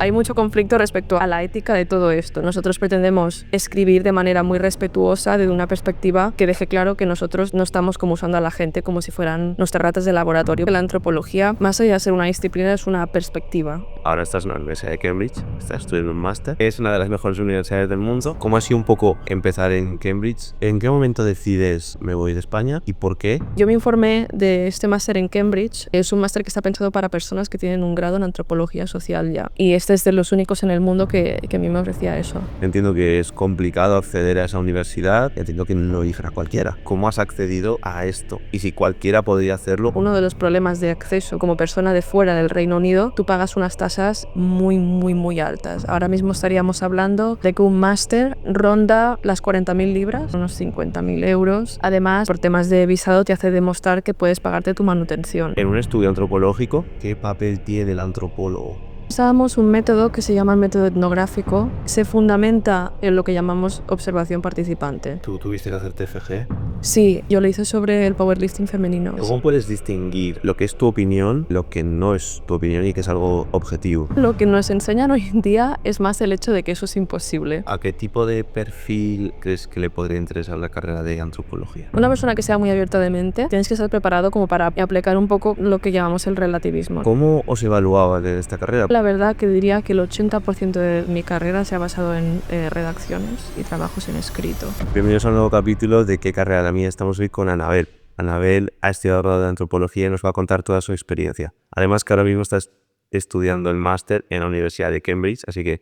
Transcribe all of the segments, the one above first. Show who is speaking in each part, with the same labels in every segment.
Speaker 1: Hay mucho conflicto respecto a la ética de todo esto. Nosotros pretendemos escribir de manera muy respetuosa desde una perspectiva que deje claro que nosotros no estamos como usando a la gente como si fueran nuestras ratas de laboratorio. La antropología, más allá de ser una disciplina, es una perspectiva.
Speaker 2: Ahora estás en la Universidad de Cambridge, estás estudiando un máster. Es una de las mejores universidades del mundo. ¿Cómo ha sido un poco empezar en Cambridge? ¿En qué momento decides me voy de España y por qué?
Speaker 1: Yo me informé de este máster en Cambridge. Es un máster que está pensado para personas que tienen un grado en antropología social ya. Y este es de los únicos en el mundo que a mí me ofrecía eso.
Speaker 2: Entiendo que es complicado acceder a esa universidad. Entiendo que no lo dijera cualquiera. ¿Cómo has accedido a esto? Y si cualquiera podría hacerlo.
Speaker 1: Uno de los problemas de acceso como persona de fuera del Reino Unido, tú pagas unas tasas muy altas. Ahora mismo estaríamos hablando de que un máster ronda las 40.000 libras, unos 50.000 euros. Además, por temas de visado te hace demostrar que puedes pagarte tu manutención.
Speaker 2: En un estudio antropológico, ¿qué papel tiene el antropólogo?
Speaker 1: Usábamos un método que se llama el método etnográfico. Se fundamenta en lo que llamamos observación participante.
Speaker 2: ¿Tú tuviste que hacer TFG?
Speaker 1: Sí, yo lo hice sobre el powerlifting femenino.
Speaker 2: ¿Cómo puedes distinguir lo que es tu opinión, lo que no es tu opinión y que es algo objetivo?
Speaker 1: Lo que nos enseñan hoy en día es más el hecho de que eso es imposible.
Speaker 2: ¿A qué tipo de perfil crees que le podría interesar la carrera de antropología?
Speaker 1: Una persona que sea muy abierta de mente, tienes que estar preparado como para aplicar un poco lo que llamamos el relativismo.
Speaker 2: ¿Cómo os evaluaba de esta carrera?
Speaker 1: La verdad que diría que el 80% de mi carrera se ha basado en redacciones y trabajos en escrito.
Speaker 2: Bienvenidos a un nuevo capítulo de ¿Qué carrera la mía? Estamos hoy con Anabel. Anabel ha estudiado de antropología y nos va a contar toda su experiencia. Además que ahora mismo estás estudiando el máster en la Universidad de Cambridge, así que,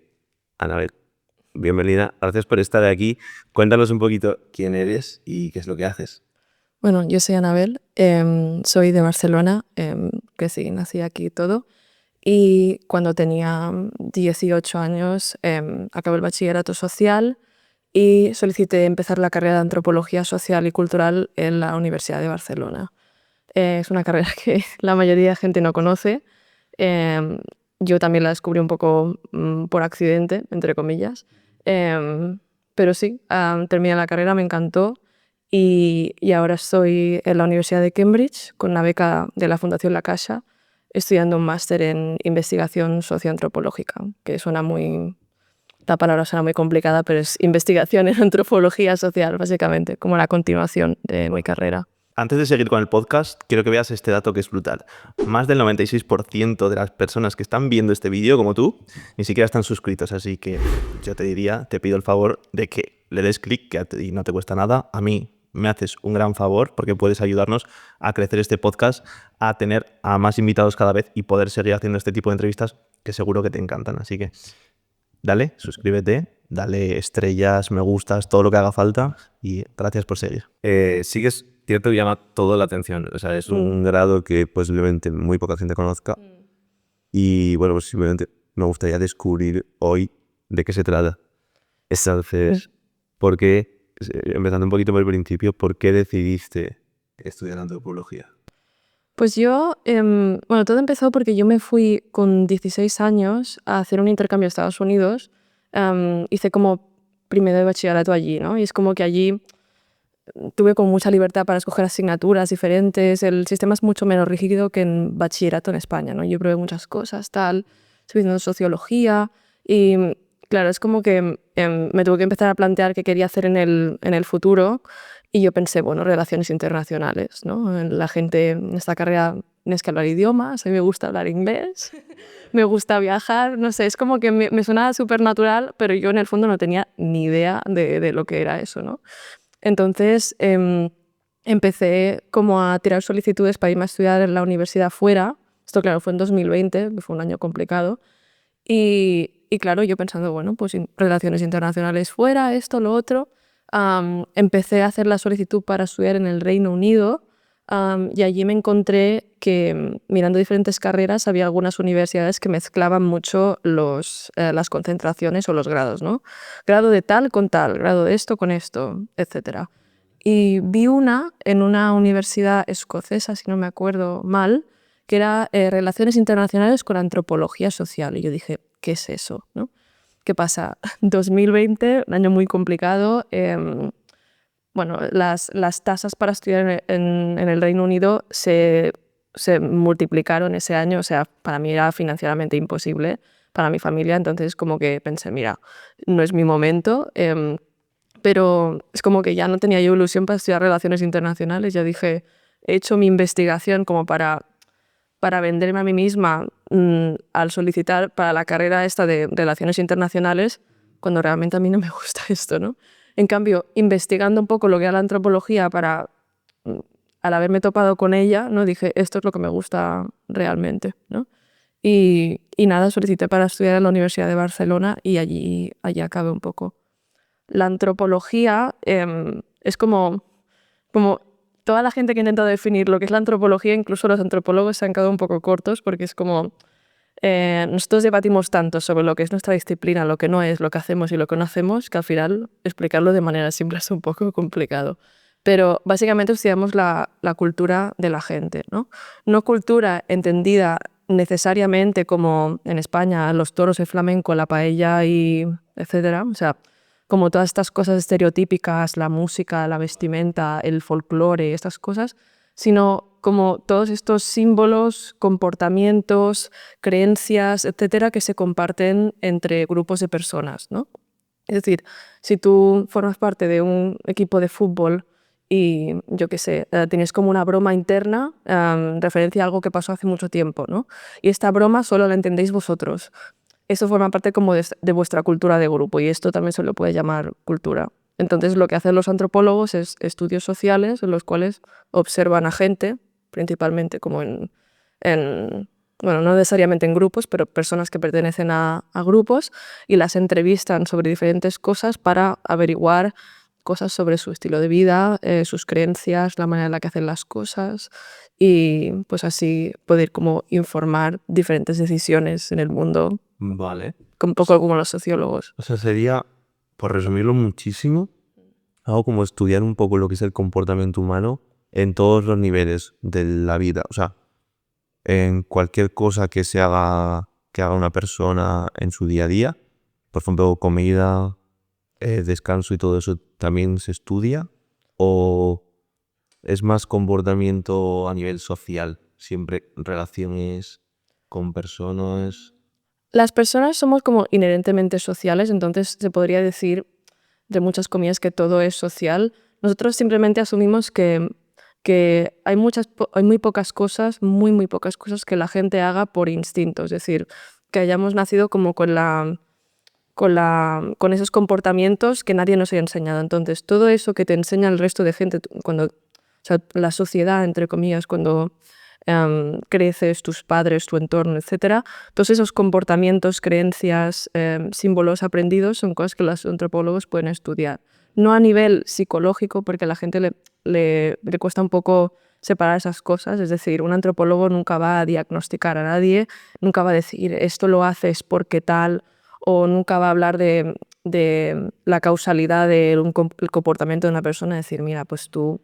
Speaker 2: Anabel, bienvenida. Gracias por estar aquí. Cuéntanos un poquito quién eres y qué es lo que haces.
Speaker 1: Bueno, yo soy Anabel, soy de Barcelona, que sí, nací aquí y todo. Y cuando tenía 18 años acabé el bachillerato social y solicité empezar la carrera de Antropología Social y Cultural en la Universidad de Barcelona. Es una carrera que la mayoría de gente no conoce. Yo también la descubrí un poco por accidente, entre comillas. Pero sí, terminé la carrera, me encantó. Y ahora estoy en la Universidad de Cambridge con una beca de la Fundación La Caixa, estudiando un máster en investigación socioantropológica, que suena muy... La palabra suena muy complicada, pero es investigación en antropología social, básicamente, como la continuación de mi carrera.
Speaker 2: Antes de seguir con el podcast, quiero que veas este dato que es brutal. Más del 96% de las personas que están viendo este vídeo, como tú, ni siquiera están suscritos. Así que yo te diría, te pido el favor de que le des clic, que a ti no te cuesta nada. A mí me haces un gran favor porque puedes ayudarnos a crecer este podcast, a tener a más invitados cada vez y poder seguir haciendo este tipo de entrevistas que seguro que te encantan. Así que dale, suscríbete, dale estrellas, me gustas, todo lo que haga falta y gracias por seguir. Sigues, cierto, llama toda la atención. O sea, es un grado que posiblemente muy poca gente conozca y bueno, pues simplemente me gustaría descubrir hoy de qué se trata. Entonces, ¿por qué, empezando un poquito por el principio, por qué decidiste estudiar antropología?
Speaker 1: Pues yo, bueno, todo empezó porque yo me fui con 16 años a hacer un intercambio a Estados Unidos. Hice como primero de bachillerato allí, ¿no? Y es como que allí tuve como mucha libertad para escoger asignaturas diferentes. El sistema es mucho menos rígido que en bachillerato en España, ¿no? Yo probé muchas cosas, tal. Estoy haciendo sociología y, claro, es como que me tuve que empezar a plantear qué quería hacer en el futuro. Y yo pensé, bueno, relaciones internacionales, ¿no? La gente en esta carrera tienes que hablar idiomas, a mí me gusta hablar inglés, me gusta viajar, no sé, es como que me sonaba súper natural, pero yo en el fondo no tenía ni idea de lo que era eso, ¿no? Entonces empecé como a tirar solicitudes para irme a estudiar en la universidad fuera. Esto, claro, fue en 2020, que fue un año complicado. Y claro, yo pensando, bueno, pues relaciones internacionales fuera, esto, lo otro. Empecé a hacer la solicitud para estudiar en el Reino Unido y allí me encontré que mirando diferentes carreras había algunas universidades que mezclaban mucho las concentraciones o los grados, ¿no? Grado de tal con tal, grado de esto con esto, etc. Y vi una en una universidad escocesa, si no me acuerdo mal, que era Relaciones Internacionales con Antropología Social. Y yo dije, ¿qué es eso? ¿No? ¿Qué pasa? 2020, un año muy complicado. Bueno, las tasas para estudiar en el Reino Unido se multiplicaron ese año. O sea, para mí era financieramente imposible para mi familia, entonces como que pensé, mira, no es mi momento, pero es como que ya no tenía yo ilusión para estudiar relaciones internacionales, ya dije, he hecho mi investigación como para venderme a mí misma al solicitar para la carrera esta de relaciones internacionales, cuando realmente a mí no me gusta esto, ¿no? En cambio, investigando un poco lo que era la antropología al haberme topado con ella, ¿no? Dije, esto es lo que me gusta realmente, ¿no? Y nada, solicité para estudiar en la Universidad de Barcelona y allí acabé un poco. La antropología es como toda la gente que intenta definir lo que es la antropología, incluso los antropólogos se han quedado un poco cortos porque es como nosotros debatimos tanto sobre lo que es nuestra disciplina, lo que no es, lo que hacemos y lo que no hacemos, que al final explicarlo de manera simple es un poco complicado. Pero básicamente estudiamos la cultura de la gente, ¿no? No cultura entendida necesariamente como en España los toros, el flamenco, la paella y etcétera. O sea, como todas estas cosas estereotípicas, la música, la vestimenta, el folclore, estas cosas, sino como todos estos símbolos, comportamientos, creencias, etcétera, que se comparten entre grupos de personas, ¿no? Es decir, si tú formas parte de un equipo de fútbol y, yo qué sé, tienes como una broma interna referencia a algo que pasó hace mucho tiempo, ¿no? Y esta broma solo la entendéis vosotros. Eso forma parte como de vuestra cultura de grupo y esto también se lo puede llamar cultura. Entonces, lo que hacen los antropólogos es estudios sociales en los cuales observan a gente, principalmente como bueno, no necesariamente en grupos, pero personas que pertenecen a grupos, y las entrevistan sobre diferentes cosas para averiguar cosas sobre su estilo de vida, sus creencias, la manera en la que hacen las cosas y pues así poder como informar diferentes decisiones en el mundo,
Speaker 2: Vale.
Speaker 1: un poco como los sociólogos.
Speaker 3: O sea, sería, por resumirlo muchísimo, algo como estudiar un poco lo que es el comportamiento humano en todos los niveles de la vida. O sea, en cualquier cosa que que haga una persona en su día a día. Por ejemplo, comida, descanso y todo eso también se estudia. ¿O es más comportamiento a nivel social? Siempre relaciones con personas.
Speaker 1: Las personas somos como inherentemente sociales, entonces se podría decir, de muchas comillas, que todo es social. Nosotros simplemente asumimos que hay muy pocas cosas, muy pocas cosas que la gente haga por instinto, es decir, que hayamos nacido como con esos comportamientos que nadie nos haya enseñado. Entonces, todo eso que te enseña el resto de gente, o sea, la sociedad, entre comillas, cuando creces, tus padres, tu entorno, etcétera, todos esos comportamientos, creencias, símbolos aprendidos son cosas que los antropólogos pueden estudiar. No a nivel psicológico, porque a la gente le cuesta un poco separar esas cosas, es decir, un antropólogo nunca va a diagnosticar a nadie, nunca va a decir esto lo haces porque tal, o nunca va a hablar de la causalidad del comportamiento de una persona, decir, mira, pues tú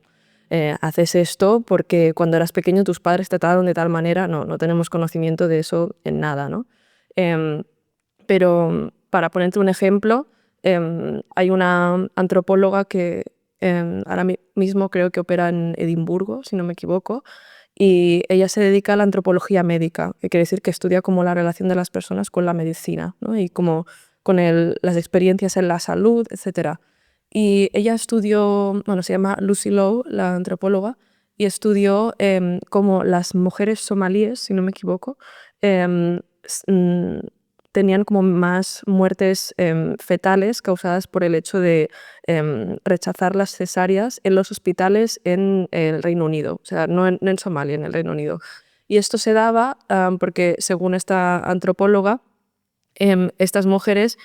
Speaker 1: haces esto porque cuando eras pequeño tus padres te trataron de tal manera, no tenemos conocimiento de eso en nada, ¿no? Pero para ponerte un ejemplo, hay una antropóloga que ahora mismo creo que opera en Edimburgo, si no me equivoco, y ella se dedica a la antropología médica, que quiere decir que estudia como la relación de las personas con la medicina, ¿no? Y como con las experiencias en la salud, etcétera. Y ella estudió, bueno, se llama Lucy Lowe, la antropóloga, y estudió cómo las mujeres somalíes, si no me equivoco, em, tenían como más muertes fetales causadas por el hecho de rechazar las cesáreas en los hospitales en el Reino Unido, o sea, no en Somalia, en el Reino Unido. Y esto se daba porque, según esta antropóloga, estas mujeres,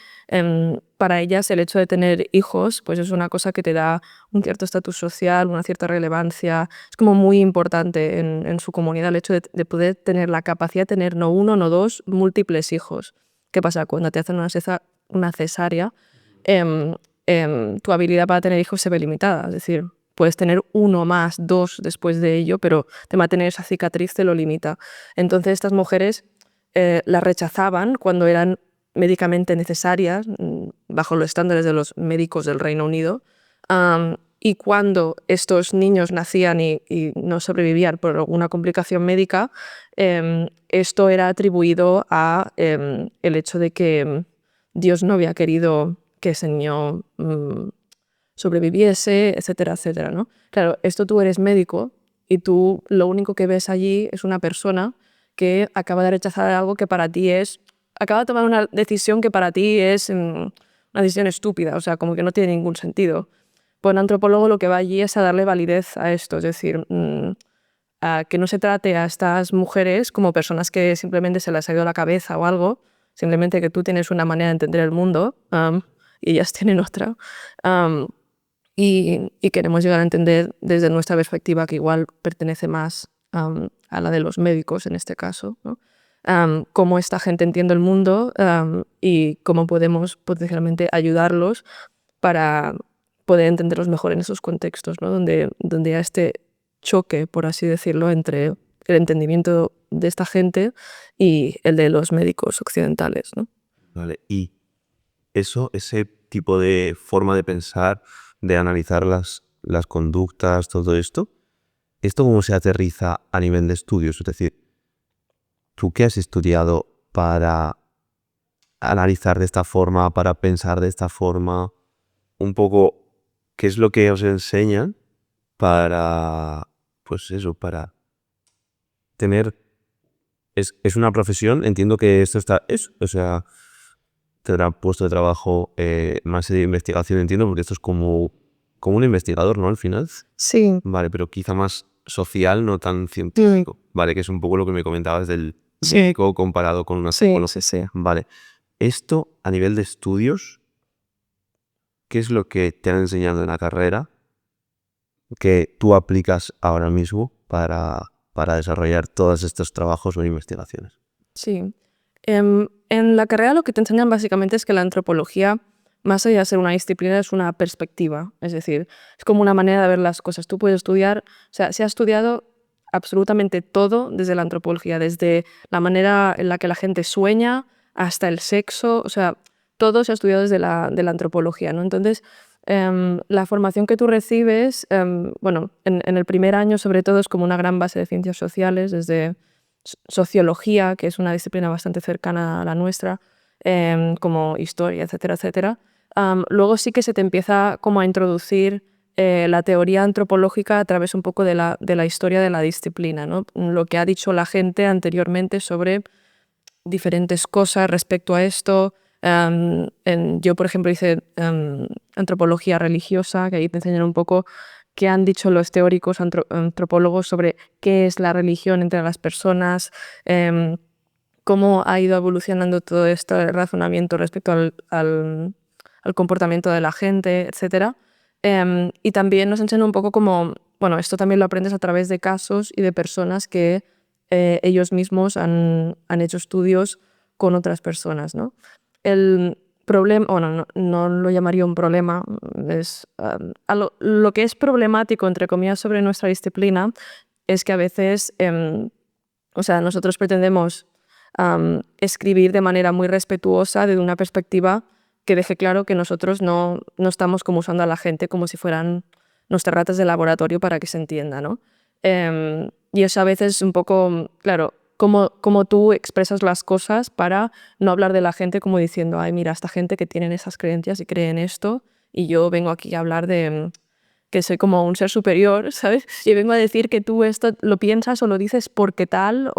Speaker 1: para ellas el hecho de tener hijos pues es una cosa que te da un cierto estatus social, una cierta relevancia, es como muy importante en su comunidad el hecho de poder tener la capacidad de tener no uno, no dos, múltiples hijos. ¿Qué pasa? Cuando te hacen una cesárea, tu habilidad para tener hijos se ve limitada, es decir, puedes tener uno más, dos después de ello, pero te va a tener esa cicatriz, te lo limita. Entonces estas mujeres las rechazaban cuando eran médicamente necesarias, bajo los estándares de los médicos del Reino Unido, y cuando estos niños nacían y no sobrevivían por alguna complicación médica, esto era atribuido a el hecho de que Dios no había querido que ese niño sobreviviese, etcétera, etcétera, ¿no? Claro, esto tú eres médico y tú lo único que ves allí es una persona que acaba de rechazar algo que para ti acaba de tomar una decisión que para ti es una decisión estúpida, o sea, como que no tiene ningún sentido. Pues un antropólogo lo que va allí es a darle validez a esto, es decir, a que no se trate a estas mujeres como personas que simplemente se les ha ido la cabeza o algo, simplemente que tú tienes una manera de entender el mundo y ellas tienen otra. Y queremos llegar a entender desde nuestra perspectiva, que igual pertenece más a la de los médicos en este caso, ¿no? Cómo esta gente entiende el mundo y cómo podemos potencialmente ayudarlos para poder entenderlos mejor en esos contextos, ¿no? Donde hay este choque, por así decirlo, entre el entendimiento de esta gente y el de los médicos occidentales, ¿no?
Speaker 3: Vale, y ese tipo de forma de pensar, de analizar las conductas, todo esto, ¿esto cómo se aterriza a nivel de estudios? Es decir, ¿tú qué has estudiado para analizar de esta forma, para pensar de esta forma? Un poco, ¿qué es lo que os enseñan para, pues eso, para tener... Es una profesión, entiendo que esto o sea, tendrá puesto de trabajo más de investigación, entiendo, porque esto es como un investigador, ¿no? Al final.
Speaker 1: Sí.
Speaker 3: Vale, pero quizá más social, no tan científico. Vale, que es un poco lo que me comentabas del médico comparado con una
Speaker 1: Sí,
Speaker 3: psicóloga.
Speaker 1: sí.
Speaker 3: Vale. Esto, a nivel de estudios, ¿qué es lo que te han enseñado en la carrera que tú aplicas ahora mismo para desarrollar todos estos trabajos o investigaciones?
Speaker 1: Sí. En la carrera lo que te enseñan básicamente es que la antropología, más allá de ser una disciplina, es una perspectiva. Es decir, es como una manera de ver las cosas. Tú puedes estudiar, o sea, se ha estudiado absolutamente todo desde la antropología, desde la manera en la que la gente sueña hasta el sexo, o sea, todo se ha estudiado desde de la antropología, ¿no? Entonces, la formación que tú recibes, bueno, en el primer año sobre todo es como una gran base de ciencias sociales, desde sociología, que es una disciplina bastante cercana a la nuestra, como historia, etcétera, etcétera. Luego sí que se te empieza como a introducir la teoría antropológica a través un poco de la historia de la disciplina, ¿no? Lo que ha dicho la gente anteriormente sobre diferentes cosas respecto a esto. Yo, por ejemplo, hice antropología religiosa, que ahí te enseñan un poco qué han dicho los teóricos antropólogos sobre qué es la religión entre las personas, cómo ha ido evolucionando todo este razonamiento respecto al comportamiento de la gente, etc. Y también nos enseña un poco como, bueno, esto también lo aprendes a través de casos y de personas que ellos mismos han hecho estudios con otras personas, ¿no? El problema, bueno, no lo llamaría un problema, es, lo que es problemático, entre comillas, sobre nuestra disciplina es que a veces, o sea, nosotros pretendemos escribir de manera muy respetuosa desde una perspectiva que deje claro que nosotros no estamos como usando a la gente como si fueran nuestras ratas de laboratorio para que se entienda, ¿no? Y eso a veces es un poco, claro, como tú expresas las cosas para no hablar de la gente como diciendo, ay, mira, esta gente que tienen esas creencias y creen esto, y yo vengo aquí a hablar de que soy como un ser superior, ¿sabes? Y vengo a decir que tú esto lo piensas o lo dices porque tal,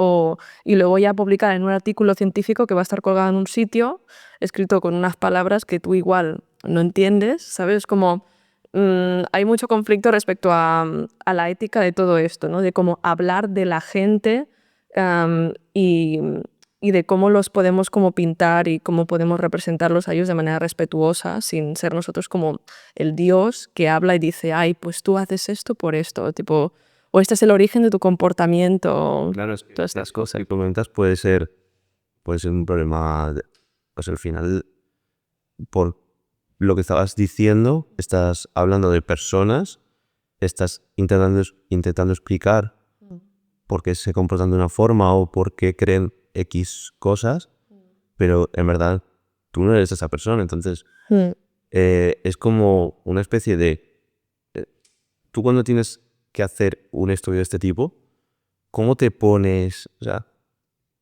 Speaker 1: y lo voy a publicar en un artículo científico que va a estar colgado en un sitio, escrito con unas palabras que tú igual no entiendes, ¿sabes? Como hay mucho conflicto respecto a la ética de todo esto, ¿no? De cómo hablar de la gente y de cómo los podemos como pintar y cómo podemos representarlos a ellos de manera respetuosa, sin ser nosotros como el Dios que habla y dice, ay, pues tú haces esto por esto, tipo, o este es el origen de tu comportamiento,
Speaker 3: Claro, es que
Speaker 1: todas estas cosas.
Speaker 3: que comentas puede ser un problema, pues al final, por lo que estabas diciendo, estás hablando de personas, estás intentando explicar por qué se comportan de una forma o por qué creen X cosas, pero en verdad tú no eres esa persona, entonces
Speaker 1: Mm.
Speaker 3: es como una especie de tú cuando tienes que hacer un estudio de este tipo, ¿cómo te pones? O sea,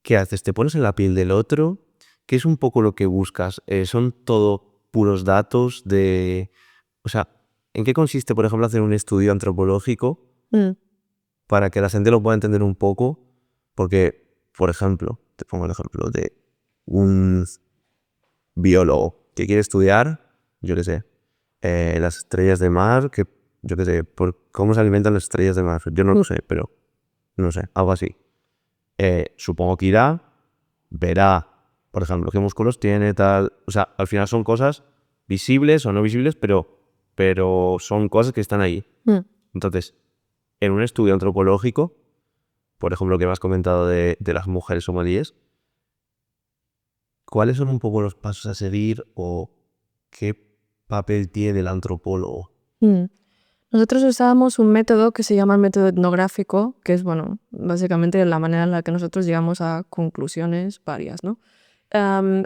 Speaker 3: ¿qué haces? ¿Te pones en la piel del otro? ¿Qué es un poco lo que buscas? ¿Son todo puros datos de... O sea, ¿en qué consiste, por ejemplo, hacer un estudio antropológico
Speaker 1: Mm,
Speaker 3: para que la gente lo pueda entender un poco? Porque, por ejemplo, te pongo el ejemplo de un biólogo que quiere estudiar, yo qué sé, las estrellas de mar, que yo qué sé, por cómo se alimentan las estrellas de mar. Yo no lo sé, pero no sé, algo así. Supongo que irá, verá, por ejemplo, qué músculos tiene, tal. O sea, al final son cosas visibles o no visibles, pero son cosas que están ahí.
Speaker 1: mm.
Speaker 3: Entonces, en un estudio antropológico, por ejemplo, lo que me has comentado de las mujeres somalíes, ¿cuáles son un poco los pasos a seguir o qué papel tiene el antropólogo?
Speaker 1: Mm. Nosotros usábamos un método que se llama el método etnográfico, que es, bueno, básicamente la manera en la que nosotros llegamos a conclusiones varias, ¿no?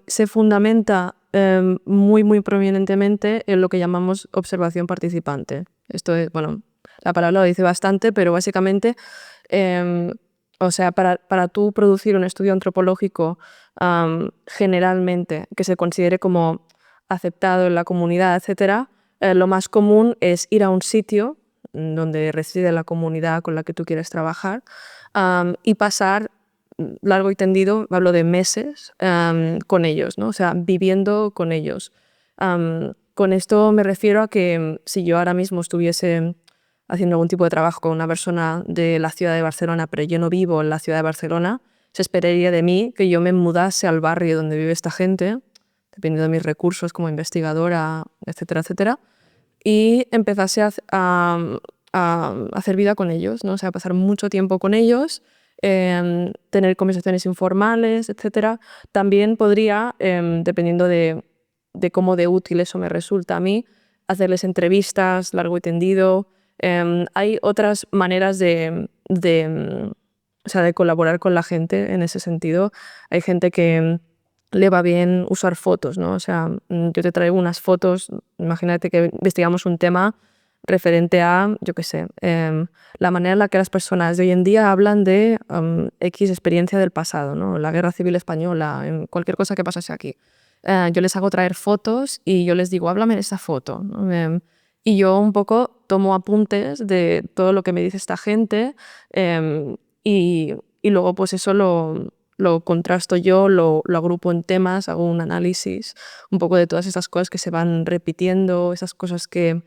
Speaker 1: Se fundamenta muy, muy prominentemente en lo que llamamos observación participante. Esto es, bueno, la palabra lo dice bastante, pero básicamente, em, o sea, para tú producir un estudio antropológico generalmente que se considere como aceptado en la comunidad, etcétera, lo más común es ir a un sitio donde reside la comunidad con la que tú quieres trabajar y pasar largo y tendido, hablo de meses, con ellos, ¿no? O sea, viviendo con ellos. Con esto me refiero a que si yo ahora mismo estuviese haciendo algún tipo de trabajo con una persona de la ciudad de Barcelona, pero yo no vivo en la ciudad de Barcelona, se esperaría de mí que yo me mudase al barrio donde vive esta gente, dependiendo de mis recursos como investigadora, etcétera, etcétera, y empezase a hacer vida con ellos, ¿no? O sea, pasar mucho tiempo con ellos, tener conversaciones informales, etcétera. También podría, dependiendo de cómo de útil eso me resulta a mí, hacerles entrevistas largo y tendido. Hay otras maneras o sea, de colaborar con la gente en ese sentido. Hay gente que le va bien usar fotos, ¿no? O sea, yo te traigo unas fotos, imagínate que investigamos un tema referente a, yo qué sé, la manera en la que las personas de hoy en día hablan de X experiencia del pasado, ¿no? La Guerra Civil Española, cualquier cosa que pasase aquí. Yo les hago traer fotos y yo les digo, háblame de esa foto, ¿no? Y yo un poco tomo apuntes de todo lo que me dice esta gente y luego pues eso lo contrasto yo, lo agrupo en temas, hago un análisis un poco de todas esas cosas que se van repitiendo, esas cosas que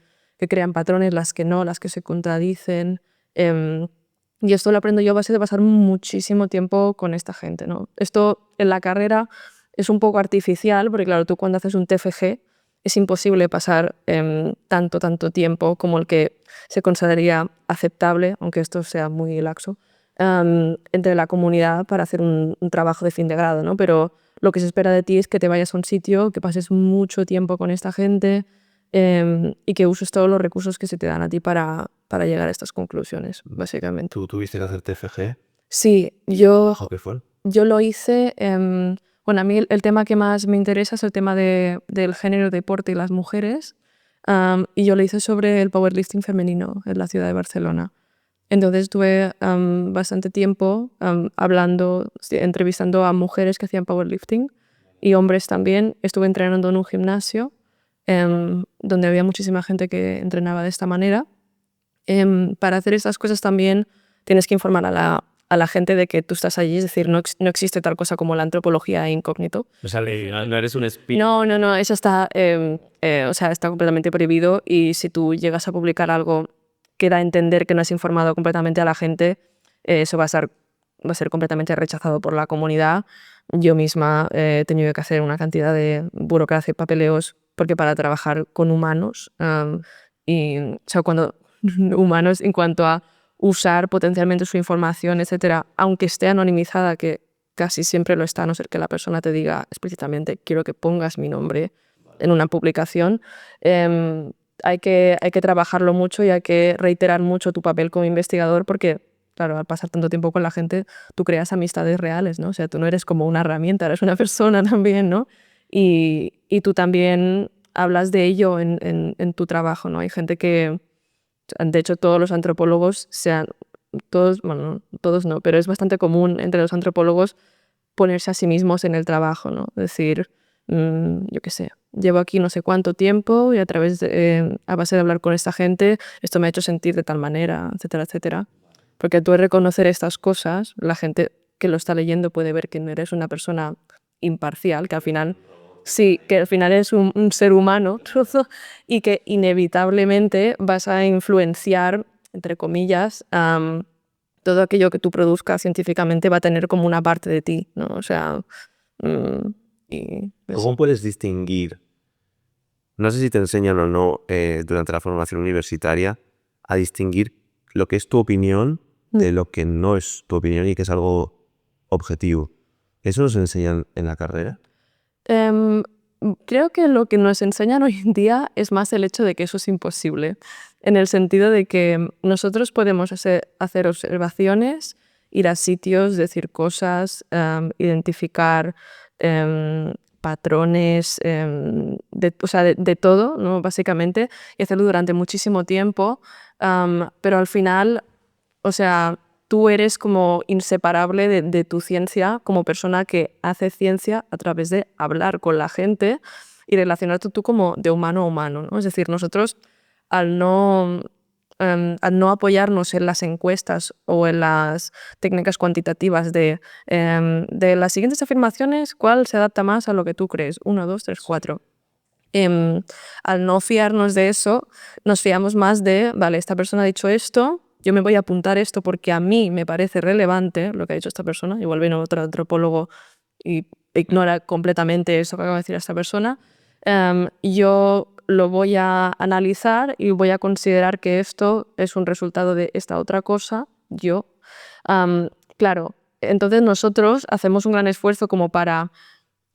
Speaker 1: crean patrones, las que no, las que se contradicen. Y esto lo aprendo yo a base de pasar muchísimo tiempo con esta gente, ¿no? Esto en la carrera es un poco artificial, porque claro, tú cuando haces un TFG es imposible pasar tanto tiempo como el que se consideraría aceptable, aunque esto sea muy laxo, entre la comunidad para hacer un trabajo de fin de grado, ¿no? Pero lo que se espera de ti es que te vayas a un sitio, que pases mucho tiempo con esta gente y que uses todos los recursos que se te dan a ti para llegar a estas conclusiones, básicamente.
Speaker 3: ¿Tú tuviste que hacer TFG?
Speaker 1: Sí, yo
Speaker 3: ¿O qué fue?
Speaker 1: lo hice, bueno, a mí el tema que más me interesa es el tema del género, deporte y las mujeres, y yo lo hice sobre el powerlifting femenino en la ciudad de Barcelona. Entonces estuve bastante tiempo hablando, entrevistando a mujeres que hacían powerlifting y hombres también. Estuve entrenando en un gimnasio donde había muchísima gente que entrenaba de esta manera. Para hacer estas cosas también tienes que informar a la gente de que tú estás allí, es decir, no existe tal cosa como la antropología incógnito.
Speaker 3: O sea, no eres un espía.
Speaker 1: No, eso está, o sea, está completamente prohibido y si tú llegas a publicar algo que da a entender que no has informado completamente a la gente, eso va a ser completamente rechazado por la comunidad. Yo misma he tenido que hacer una cantidad de burocracia y papeleos porque para trabajar con humanos, y, o sea, cuando humanos en cuanto a usar potencialmente su información, etcétera, aunque esté anonimizada, que casi siempre lo está, a no ser que la persona te diga explícitamente quiero que pongas mi nombre en una publicación, hay que trabajarlo mucho y hay que reiterar mucho tu papel como investigador porque, claro, al pasar tanto tiempo con la gente, tú creas amistades reales, ¿no? O sea, tú no eres como una herramienta, eres una persona también, ¿no? Y tú también hablas de ello en tu trabajo, ¿no? Hay gente que, o De hecho, todos los antropólogos, bueno, todos no, pero es bastante común entre los antropólogos ponerse a sí mismos en el trabajo, ¿no? Decir, yo qué sé, llevo aquí no sé cuánto tiempo y a base de hablar con esta gente, esto me ha hecho sentir de tal manera, etcétera, etcétera. Porque tú al reconocer estas cosas, la gente que lo está leyendo puede ver que no eres una persona imparcial, que al final, sí, que al final es un ser humano y que inevitablemente vas a influenciar, entre comillas, todo aquello que tú produzcas científicamente va a tener como una parte de ti, ¿no? O sea, y eso.
Speaker 3: ¿Cómo puedes distinguir? No sé si te enseñan o no durante la formación universitaria a distinguir lo que es tu opinión de lo que no es tu opinión y que es algo objetivo. ¿Eso nos enseñan en la carrera?
Speaker 1: Creo que lo que nos enseñan hoy en día es más el hecho de que eso es imposible, en el sentido de que nosotros podemos hacer observaciones, ir a sitios, decir cosas, identificar patrones, o sea, de todo, ¿no? Básicamente, y hacerlo durante muchísimo tiempo, pero al final, o sea, tú eres como inseparable de tu ciencia como persona que hace ciencia a través de hablar con la gente y relacionarte tú como de humano a humano, ¿no? Es decir, nosotros al no apoyarnos en las encuestas o en las técnicas cuantitativas de las siguientes afirmaciones, ¿cuál se adapta más a lo que tú crees? 1, 2, 3, 4. Al no fiarnos de eso, nos fiamos más de, vale, esta persona ha dicho esto, yo me voy a apuntar esto porque a mí me parece relevante lo que ha dicho esta persona, igual viene otro antropólogo y ignora completamente eso que acaba de decir esta persona, yo lo voy a analizar y voy a considerar que esto es un resultado de esta otra cosa, claro, entonces nosotros hacemos un gran esfuerzo como para,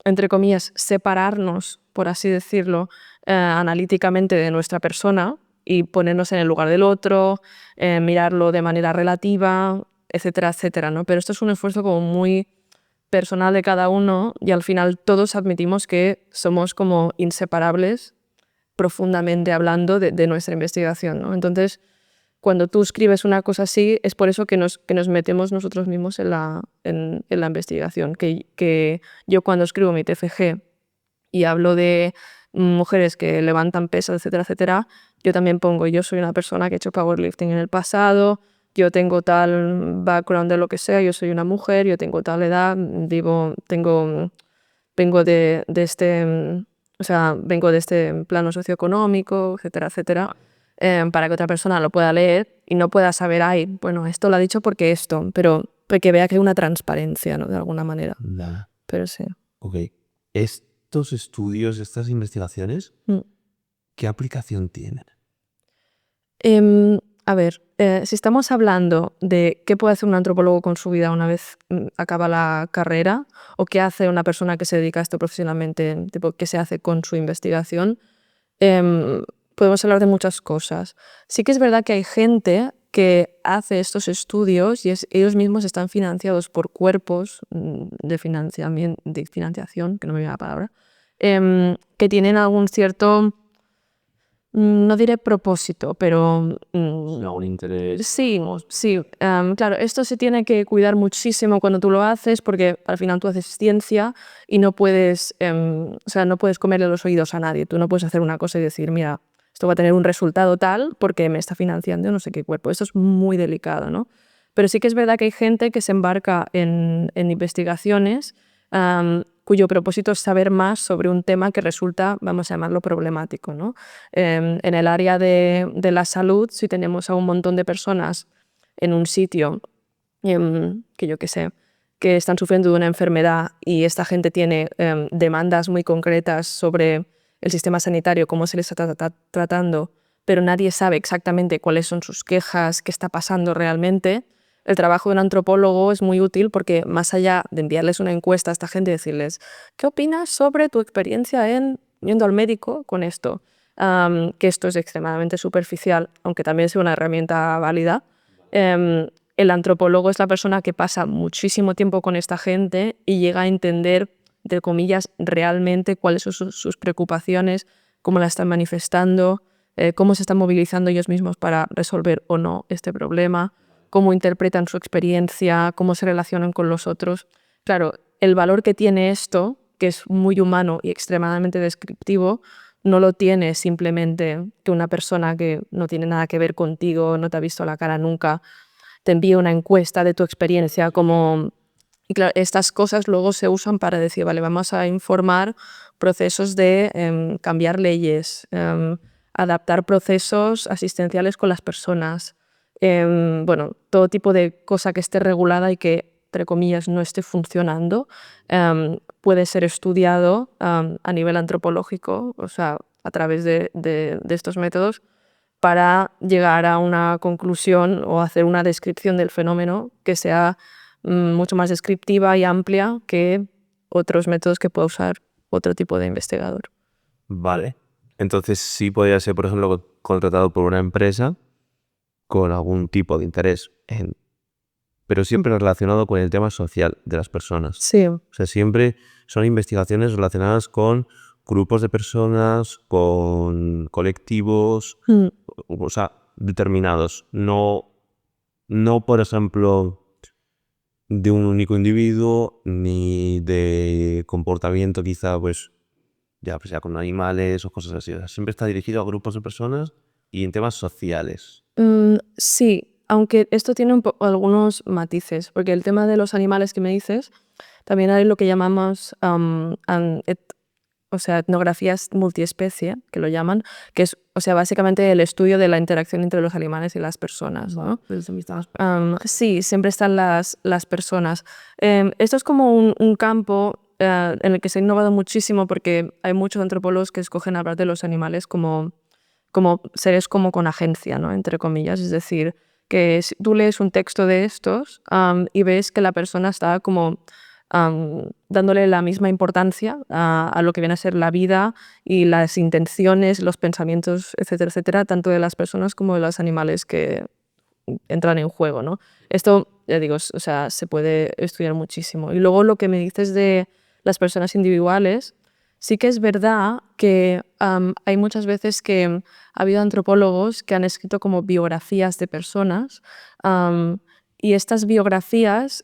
Speaker 1: entre comillas, separarnos, por así decirlo, analíticamente de nuestra persona y ponernos en el lugar del otro, mirarlo de manera relativa, etcétera, etcétera, ¿no? Pero esto es un esfuerzo como muy personal de cada uno y al final todos admitimos que somos como inseparables, profundamente hablando, de nuestra investigación, ¿no? Entonces, cuando tú escribes una cosa así, es por eso que nos metemos nosotros mismos en la investigación. Que yo cuando escribo mi TFG y hablo de mujeres que levantan pesas, etcétera, etcétera, yo también pongo, yo soy una persona que he hecho powerlifting en el pasado, yo tengo tal background de lo que sea, yo soy una mujer, yo tengo tal edad, vengo de este, o sea, vengo de este plano socioeconómico, etcétera, etcétera, para que otra persona lo pueda leer y no pueda saber, ay, bueno, esto lo ha dicho porque esto, pero que vea que hay una transparencia, ¿no? De alguna manera.
Speaker 3: Nada.
Speaker 1: Pero sí.
Speaker 3: Ok. Estos estudios, estas investigaciones, ¿qué aplicación tienen?
Speaker 1: A ver, si estamos hablando de qué puede hacer un antropólogo con su vida una vez acaba la carrera o qué hace una persona que se dedica a esto profesionalmente, tipo, qué se hace con su investigación, podemos hablar de muchas cosas. Sí que es verdad que hay gente que hace estos estudios y ellos mismos están financiados por cuerpos de financiación, que no me viene la palabra, que tienen algún cierto, no diré propósito, pero
Speaker 3: ¿Algún interés?
Speaker 1: sí, sí. Claro, esto se tiene que cuidar muchísimo cuando tú lo haces porque al final tú haces ciencia y no puedes, o sea, no puedes comerle los oídos a nadie. Tú no puedes hacer una cosa y decir, mira, esto va a tener un resultado tal porque me está financiando no sé qué cuerpo. Esto es muy delicado, ¿no? Pero sí que es verdad que hay gente que se embarca en investigaciones cuyo propósito es saber más sobre un tema que resulta, vamos a llamarlo, problemático, ¿no? En el área de la salud, si tenemos a un montón de personas en un sitio que yo qué sé, que están sufriendo de una enfermedad y esta gente tiene demandas muy concretas sobre el sistema sanitario, cómo se les está tratando, pero nadie sabe exactamente cuáles son sus quejas, qué está pasando realmente. El trabajo de un antropólogo es muy útil porque más allá de enviarles una encuesta a esta gente y decirles ¿qué opinas sobre tu experiencia yendo al médico con esto? Que esto es extremadamente superficial, aunque también sea una herramienta válida. El antropólogo es la persona que pasa muchísimo tiempo con esta gente y llega a entender, entre comillas, realmente cuáles son sus preocupaciones, cómo las están manifestando, cómo se están movilizando ellos mismos para resolver o no este problema, cómo interpretan su experiencia, cómo se relacionan con los otros. Claro, el valor que tiene esto, que es muy humano y extremadamente descriptivo, no lo tiene simplemente que una persona que no tiene nada que ver contigo, no te ha visto la cara nunca, te envíe una encuesta de tu experiencia como... Y claro, estas cosas luego se usan para decir, vale, vamos a informar procesos de cambiar leyes, adaptar procesos asistenciales con las personas, bueno, todo tipo de cosa que esté regulada y que, entre comillas, no esté funcionando, puede ser estudiado a nivel antropológico, o sea, a través de estos métodos, para llegar a una conclusión o hacer una descripción del fenómeno que sea mucho más descriptiva y amplia que otros métodos que pueda usar otro tipo de investigador.
Speaker 3: Vale. Entonces sí podría ser, por ejemplo, contratado por una empresa con algún tipo de interés, pero siempre relacionado con el tema social de las personas.
Speaker 1: Sí.
Speaker 3: O sea, siempre son investigaciones relacionadas con grupos de personas, con colectivos, o sea, determinados. No, por ejemplo, de un único individuo, ni de comportamiento quizá, pues, ya sea con animales o cosas así. O sea, siempre está dirigido a grupos de personas y en temas sociales.
Speaker 1: Sí, aunque esto tiene algunos matices, porque el tema de los animales que me dices, también hay lo que llamamos o sea, etnografías multiespecie, que lo llaman, que es, o sea, básicamente el estudio de la interacción entre los animales y las personas, ¿no? Sí, siempre están las personas. Esto es como un campo en el que se ha innovado muchísimo porque hay muchos antropólogos que escogen hablar de los animales como seres como con agencia, ¿no? Entre comillas, es decir, que si tú lees un texto de estos y ves que la persona está como dándole la misma importancia a lo que viene a ser la vida y las intenciones, los pensamientos, etcétera, etcétera, tanto de las personas como de los animales que entran en juego, ¿no? Esto, ya digo, o sea, se puede estudiar muchísimo. Y luego lo que me dices de las personas individuales, sí que es verdad que hay muchas veces que ha habido antropólogos que han escrito como biografías de personas y estas biografías,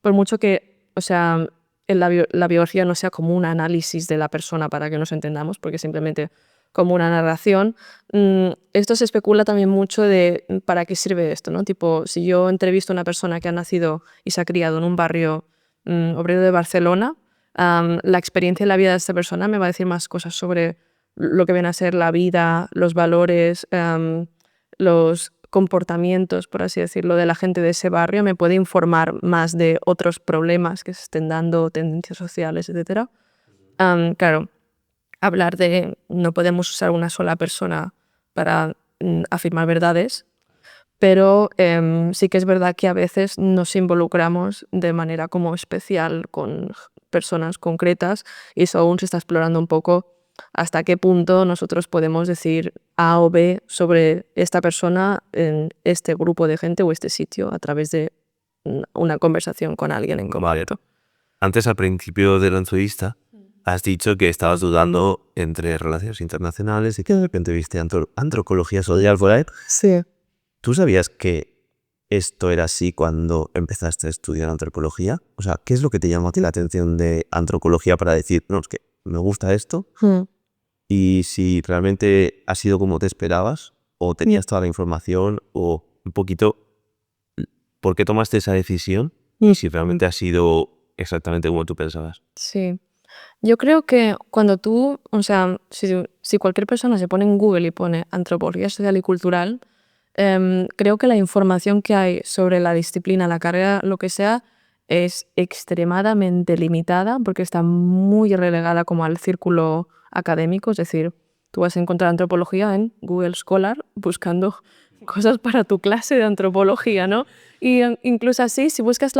Speaker 1: por mucho que, o sea, la biografía no sea como un análisis de la persona para que nos entendamos, porque simplemente como una narración, esto se especula también mucho de para qué sirve esto, ¿no? Tipo, si yo entrevisto a una persona que ha nacido y se ha criado en un barrio obrero de Barcelona, la experiencia y la vida de esta persona me va a decir más cosas sobre lo que viene a ser la vida, los valores, los comportamientos, por así decirlo, de la gente de ese barrio, me puede informar más de otros problemas que se estén dando, tendencias sociales, etc. Claro, hablar de no podemos usar una sola persona para afirmar verdades, pero sí que es verdad que a veces nos involucramos de manera como especial con personas concretas y eso aún se está explorando un poco hasta qué punto nosotros podemos decir A o B sobre esta persona en este grupo de gente o este sitio a través de una conversación con alguien en concreto.
Speaker 3: Antes, al principio de la entrevista, has dicho que estabas dudando entre relaciones internacionales y que de repente viste antropología social por ahí.
Speaker 1: Sí.
Speaker 3: ¿Tú sabías que esto era así cuando empezaste a estudiar antropología? O sea, ¿qué es lo que te llamó a ti la atención de antropología para decir, no, es que me gusta esto? Y si realmente ha sido como te esperabas, o tenías toda la información, o un poquito, ¿por qué tomaste esa decisión? Y si realmente ha sido exactamente como tú pensabas.
Speaker 1: Sí. Yo creo que cuando tú, o sea, si cualquier persona se pone en Google y pone antropología social y cultural, creo que la información que hay sobre la disciplina, la carrera, lo que sea, es extremadamente limitada porque está muy relegada como al círculo académico, es decir, tú vas a encontrar antropología en Google Scholar buscando cosas para tu clase de antropología, ¿no? Y incluso así, si buscas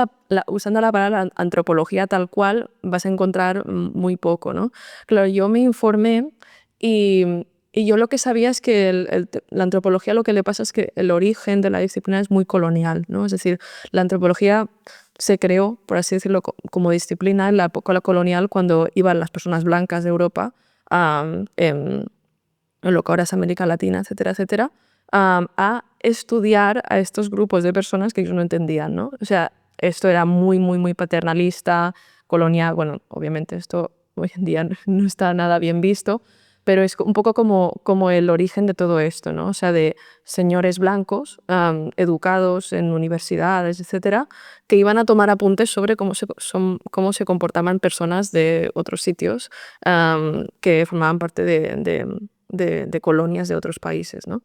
Speaker 1: usando la palabra antropología tal cual, vas a encontrar muy poco, ¿no? Claro, yo me informé y yo lo que sabía es que la antropología lo que le pasa es que el origen de la disciplina es muy colonial, ¿no? Es decir, la antropología se creó, por así decirlo, como disciplina en la época colonial cuando iban las personas blancas de Europa en lo que ahora es América Latina, etcétera, etcétera, a estudiar a estos grupos de personas que ellos no entendían, ¿no? O sea, esto era muy, muy, muy paternalista, colonial. Bueno, obviamente esto hoy en día no está nada bien visto, pero es un poco como el origen de todo esto, ¿no? O sea, de señores blancos, educados en universidades, etcétera, que iban a tomar apuntes sobre cómo se comportaban personas de otros sitios que formaban parte de colonias de otros países, ¿no?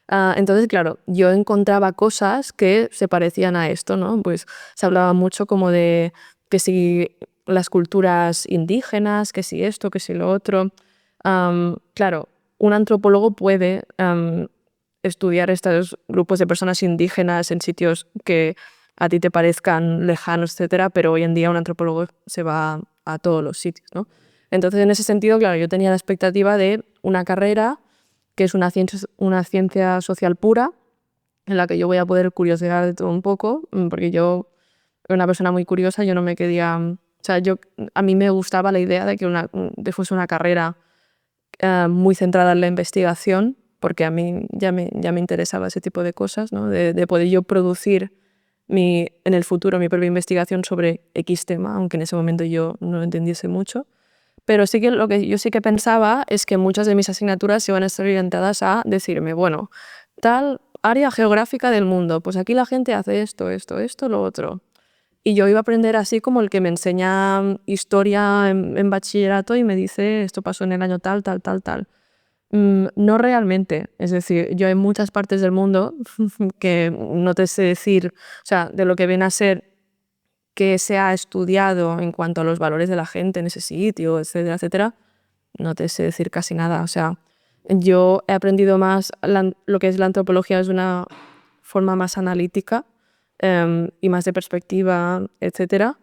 Speaker 1: Entonces, claro, yo encontraba cosas que se parecían a esto, ¿no? Pues se hablaba mucho como de que si las culturas indígenas, que si esto, que si lo otro. Claro, un antropólogo puede estudiar estos grupos de personas indígenas en sitios que a ti te parezcan lejanos, etcétera, pero hoy en día un antropólogo se va a todos los sitios, ¿no? Entonces, en ese sentido, claro, yo tenía la expectativa de una carrera que es una ciencia social pura, en la que yo voy a poder curiosear de todo un poco, porque yo era una persona muy curiosa, yo no me quería... O sea, a mí me gustaba la idea de que fuese una carrera muy centrada en la investigación, porque a mí ya me interesaba ese tipo de cosas, ¿no? De poder yo producir en el futuro mi propia investigación sobre X tema, aunque en ese momento yo no lo entendiese mucho. Pero sí que lo que yo sí que pensaba es que muchas de mis asignaturas iban a estar orientadas a decirme, bueno, tal área geográfica del mundo, pues aquí la gente hace esto, esto, esto, lo otro. Y yo iba a aprender así como el que me enseña historia en bachillerato y me dice, esto pasó en el año tal, tal, tal, tal. No realmente. Es decir, yo hay muchas partes del mundo que no te sé decir, o sea, de lo que viene a ser que se ha estudiado en cuanto a los valores de la gente en ese sitio, etcétera, etcétera, no te sé decir casi nada. O sea, yo he aprendido más lo que es la antropología de una forma más analítica y más de perspectiva, etcétera,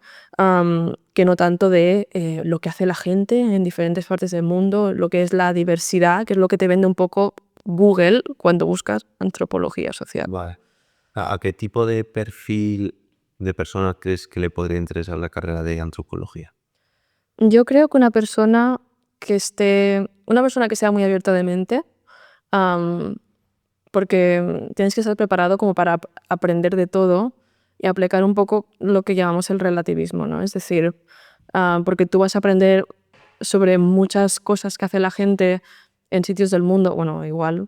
Speaker 1: que no tanto de lo que hace la gente en diferentes partes del mundo, lo que es la diversidad, que es lo que te vende un poco Google cuando buscas antropología social.
Speaker 3: Vale. ¿A qué tipo de perfil de persona crees que le podría interesar la carrera de antropología?
Speaker 1: Yo creo que una persona que sea muy abierta de mente, am, porque tienes que estar preparado como para aprender de todo y aplicar un poco lo que llamamos el relativismo, ¿no? Es decir, porque tú vas a aprender sobre muchas cosas que hace la gente en sitios del mundo, bueno, igual,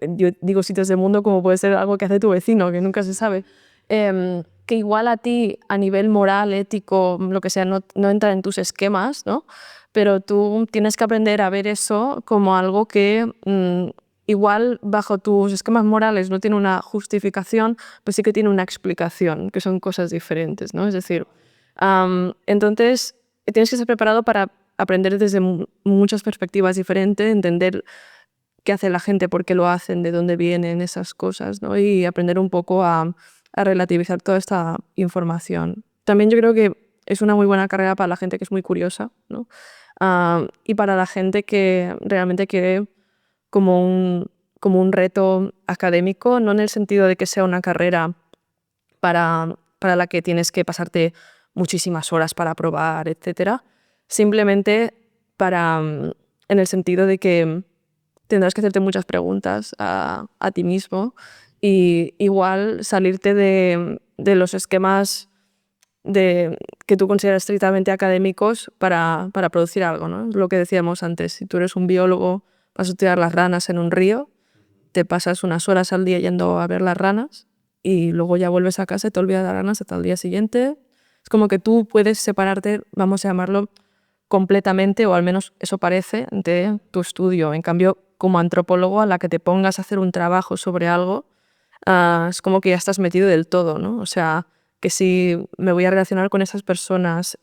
Speaker 1: yo digo sitios del mundo como puede ser algo que hace tu vecino, que nunca se sabe, que igual a ti a nivel moral, ético, lo que sea, no entra en tus esquemas, ¿no? Pero tú tienes que aprender a ver eso como algo que igual bajo tus esquemas morales no tiene una justificación, pues sí que tiene una explicación, que son cosas diferentes, ¿no? Es decir, entonces tienes que estar preparado para aprender desde muchas perspectivas diferentes, entender qué hace la gente, por qué lo hacen, de dónde vienen esas cosas, ¿no? Y aprender un poco a relativizar toda esta información. También yo creo que es una muy buena carrera para la gente que es muy curiosa, ¿no? Y para la gente que realmente quiere como un reto académico, no en el sentido de que sea una carrera para la que tienes que pasarte muchísimas horas para aprobar, etcétera. Simplemente en el sentido de que tendrás que hacerte muchas preguntas a ti mismo y igual salirte de los esquemas que tú consideras estrictamente académicos para producir algo, ¿no? Es lo que decíamos antes, si tú eres un biólogo, vas a estudiar las ranas en un río, te pasas unas horas al día yendo a ver las ranas y luego ya vuelves a casa y te olvidas de las ranas hasta el día siguiente. Es como que tú puedes separarte, vamos a llamarlo, completamente, o al menos eso parece, de tu estudio. En cambio, como antropólogo, a la que te pongas a hacer un trabajo sobre algo, es como que ya estás metido del todo, ¿no? O sea, que si me voy a relacionar con esas personas,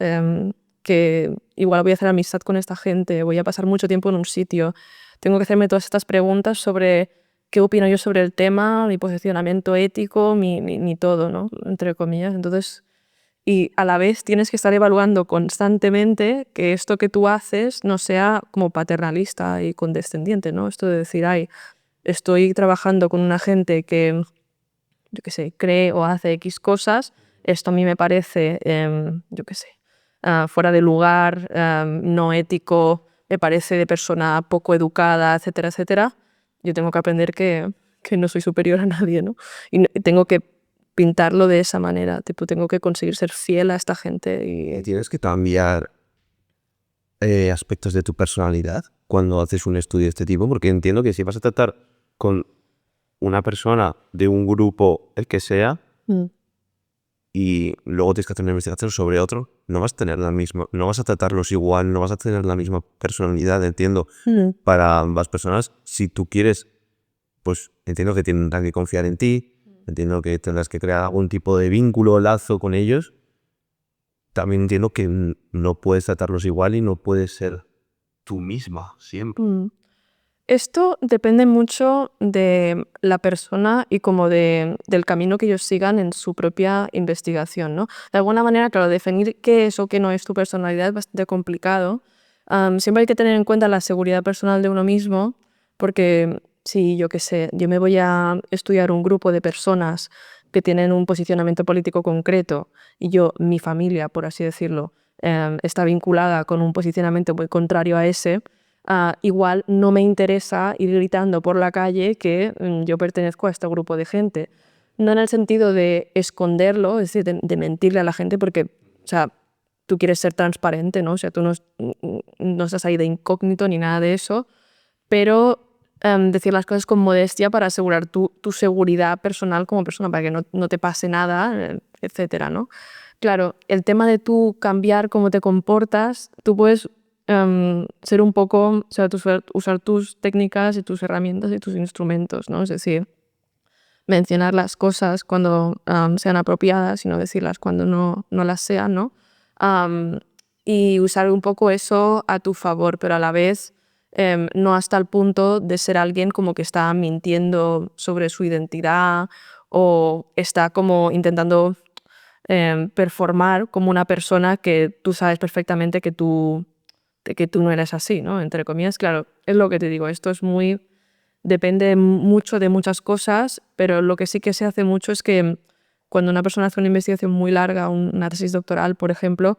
Speaker 1: que igual voy a hacer amistad con esta gente, voy a pasar mucho tiempo en un sitio, tengo que hacerme todas estas preguntas sobre qué opino yo sobre el tema, mi posicionamiento ético, mi todo, ¿no? Entre comillas. Entonces, y a la vez tienes que estar evaluando constantemente que esto que tú haces no sea como paternalista y condescendiente, ¿no? Esto de decir, ay, estoy trabajando con una gente que, yo qué sé, cree o hace X cosas, esto a mí me parece, yo qué sé, fuera de lugar, no ético, me parece de persona poco educada, etcétera, etcétera, yo tengo que aprender que no soy superior a nadie, ¿no? Y tengo que pintarlo de esa manera, tipo, tengo que conseguir ser fiel a esta gente. Y
Speaker 3: Tienes que cambiar aspectos de tu personalidad cuando haces un estudio de este tipo, porque entiendo que si vas a tratar con una persona de un grupo, el que sea, y luego tienes que hacer una investigación sobre otro, no vas a tener la misma, no vas a tratarlos igual, no vas a tener la misma personalidad, entiendo. Para ambas personas, si tú quieres, pues entiendo que tendrán que confiar en ti, entiendo que tendrás que crear algún tipo de vínculo o lazo con ellos. También entiendo que no puedes tratarlos igual y no puedes ser tú misma siempre.
Speaker 1: Esto depende mucho de la persona y como del camino que ellos sigan en su propia investigación, ¿no? De alguna manera, claro, definir qué es o qué no es tu personalidad es bastante complicado. Siempre hay que tener en cuenta la seguridad personal de uno mismo, porque si, yo qué sé, yo me voy a estudiar un grupo de personas que tienen un posicionamiento político concreto y mi familia, por así decirlo, está vinculada con un posicionamiento muy contrario a ese, igual no me interesa ir gritando por la calle que yo pertenezco a este grupo de gente. No en el sentido de esconderlo, es decir, de mentirle a la gente, porque, o sea, tú quieres ser transparente, ¿no? O sea, tú no estás ahí de incógnito ni nada de eso, pero decir las cosas con modestia para asegurar tu seguridad personal como persona, para que no te pase nada, etcétera, ¿no? Claro, el tema de tú cambiar cómo te comportas, tú puedes ser un poco, o sea, usar tus técnicas y tus herramientas y tus instrumentos, ¿no? Es decir, mencionar las cosas cuando sean apropiadas y no decirlas cuando no las sean, ¿no? Y usar un poco eso a tu favor, pero a la vez no hasta el punto de ser alguien como que está mintiendo sobre su identidad o está como intentando performar como una persona que tú sabes perfectamente que tú no eres así, ¿no? Entre comillas, claro, es lo que te digo, esto es depende mucho de muchas cosas, pero lo que sí que se hace mucho es que cuando una persona hace una investigación muy larga, una tesis doctoral, por ejemplo,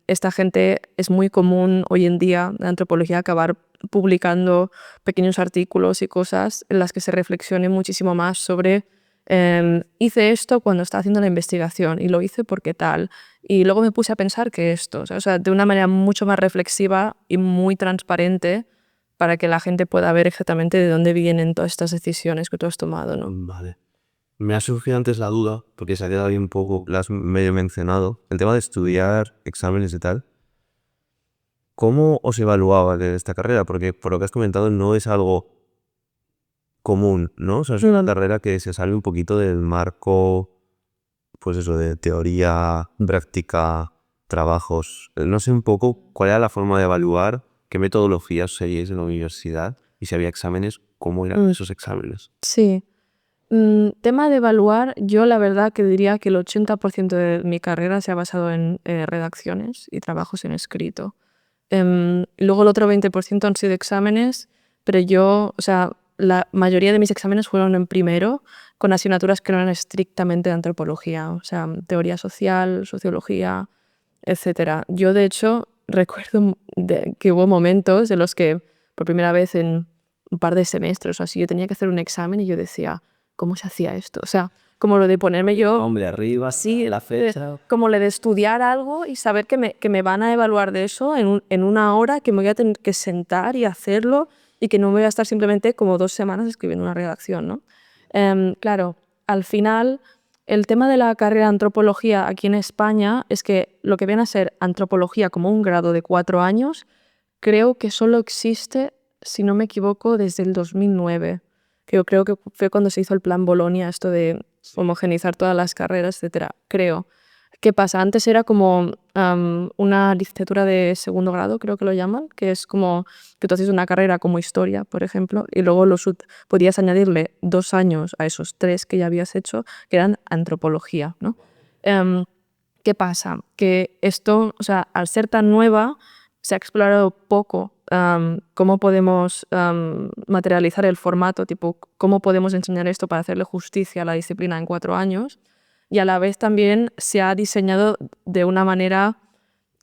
Speaker 1: esta gente es muy común hoy en día en antropología acabar publicando pequeños artículos y cosas en las que se reflexione muchísimo más sobre hice esto cuando estaba haciendo la investigación y lo hice porque tal. Y luego me puse a pensar que esto, o sea, de una manera mucho más reflexiva y muy transparente para que la gente pueda ver exactamente de dónde vienen todas estas decisiones que tú has tomado, ¿no?
Speaker 3: Vale. Me ha surgido antes la duda, porque se ha quedado ahí un poco, la has medio mencionado, el tema de estudiar exámenes y tal. ¿Cómo os evaluaba de esta carrera? Porque por lo que has comentado no es algo común, ¿no? O sea, es una carrera que se sale un poquito del marco, pues eso, de teoría, práctica, trabajos. No sé un poco cuál era la forma de evaluar, qué metodologías seguíais en la universidad y si había exámenes, cómo eran esos exámenes.
Speaker 1: Sí. Tema de evaluar, yo la verdad que diría que el 80% de mi carrera se ha basado en redacciones y trabajos en escrito. Luego el otro 20% han sido exámenes, pero yo, o sea, la mayoría de mis exámenes fueron en primero, con asignaturas que no eran estrictamente de antropología, o sea, teoría social, sociología, etcétera. Yo, de hecho, recuerdo que hubo momentos en los que, por primera vez en un par de semestres o así, yo tenía que hacer un examen y yo decía, ¿cómo se hacía esto? O sea, como lo de ponerme yo...
Speaker 4: Nombre arriba,
Speaker 1: Sí,
Speaker 4: la fecha.
Speaker 1: como lo de estudiar algo y saber que me van a evaluar de eso en una hora, que me voy a tener que sentar y hacerlo y que no me voy a estar simplemente como 2 semanas escribiendo una redacción, ¿no? Claro, al final, el tema de la carrera de antropología aquí en España es que lo que viene a ser antropología como un grado de 4 años, creo que solo existe, si no me equivoco, desde el 2009. Que yo creo que fue cuando se hizo el plan Bolonia, esto de homogeneizar todas las carreras, etcétera. Creo. ¿Qué pasa? Antes era como una licenciatura de segundo grado, creo que lo llaman, que es como que tú haces una carrera como historia, por ejemplo, y luego podías añadirle 2 años a esos 3 que ya habías hecho, que eran antropología, ¿no? ¿Qué pasa? Que esto, o sea, al ser tan nueva, se ha explorado poco cómo podemos materializar el formato, tipo, cómo podemos enseñar esto para hacerle justicia a la disciplina en 4 años, y a la vez también se ha diseñado de una manera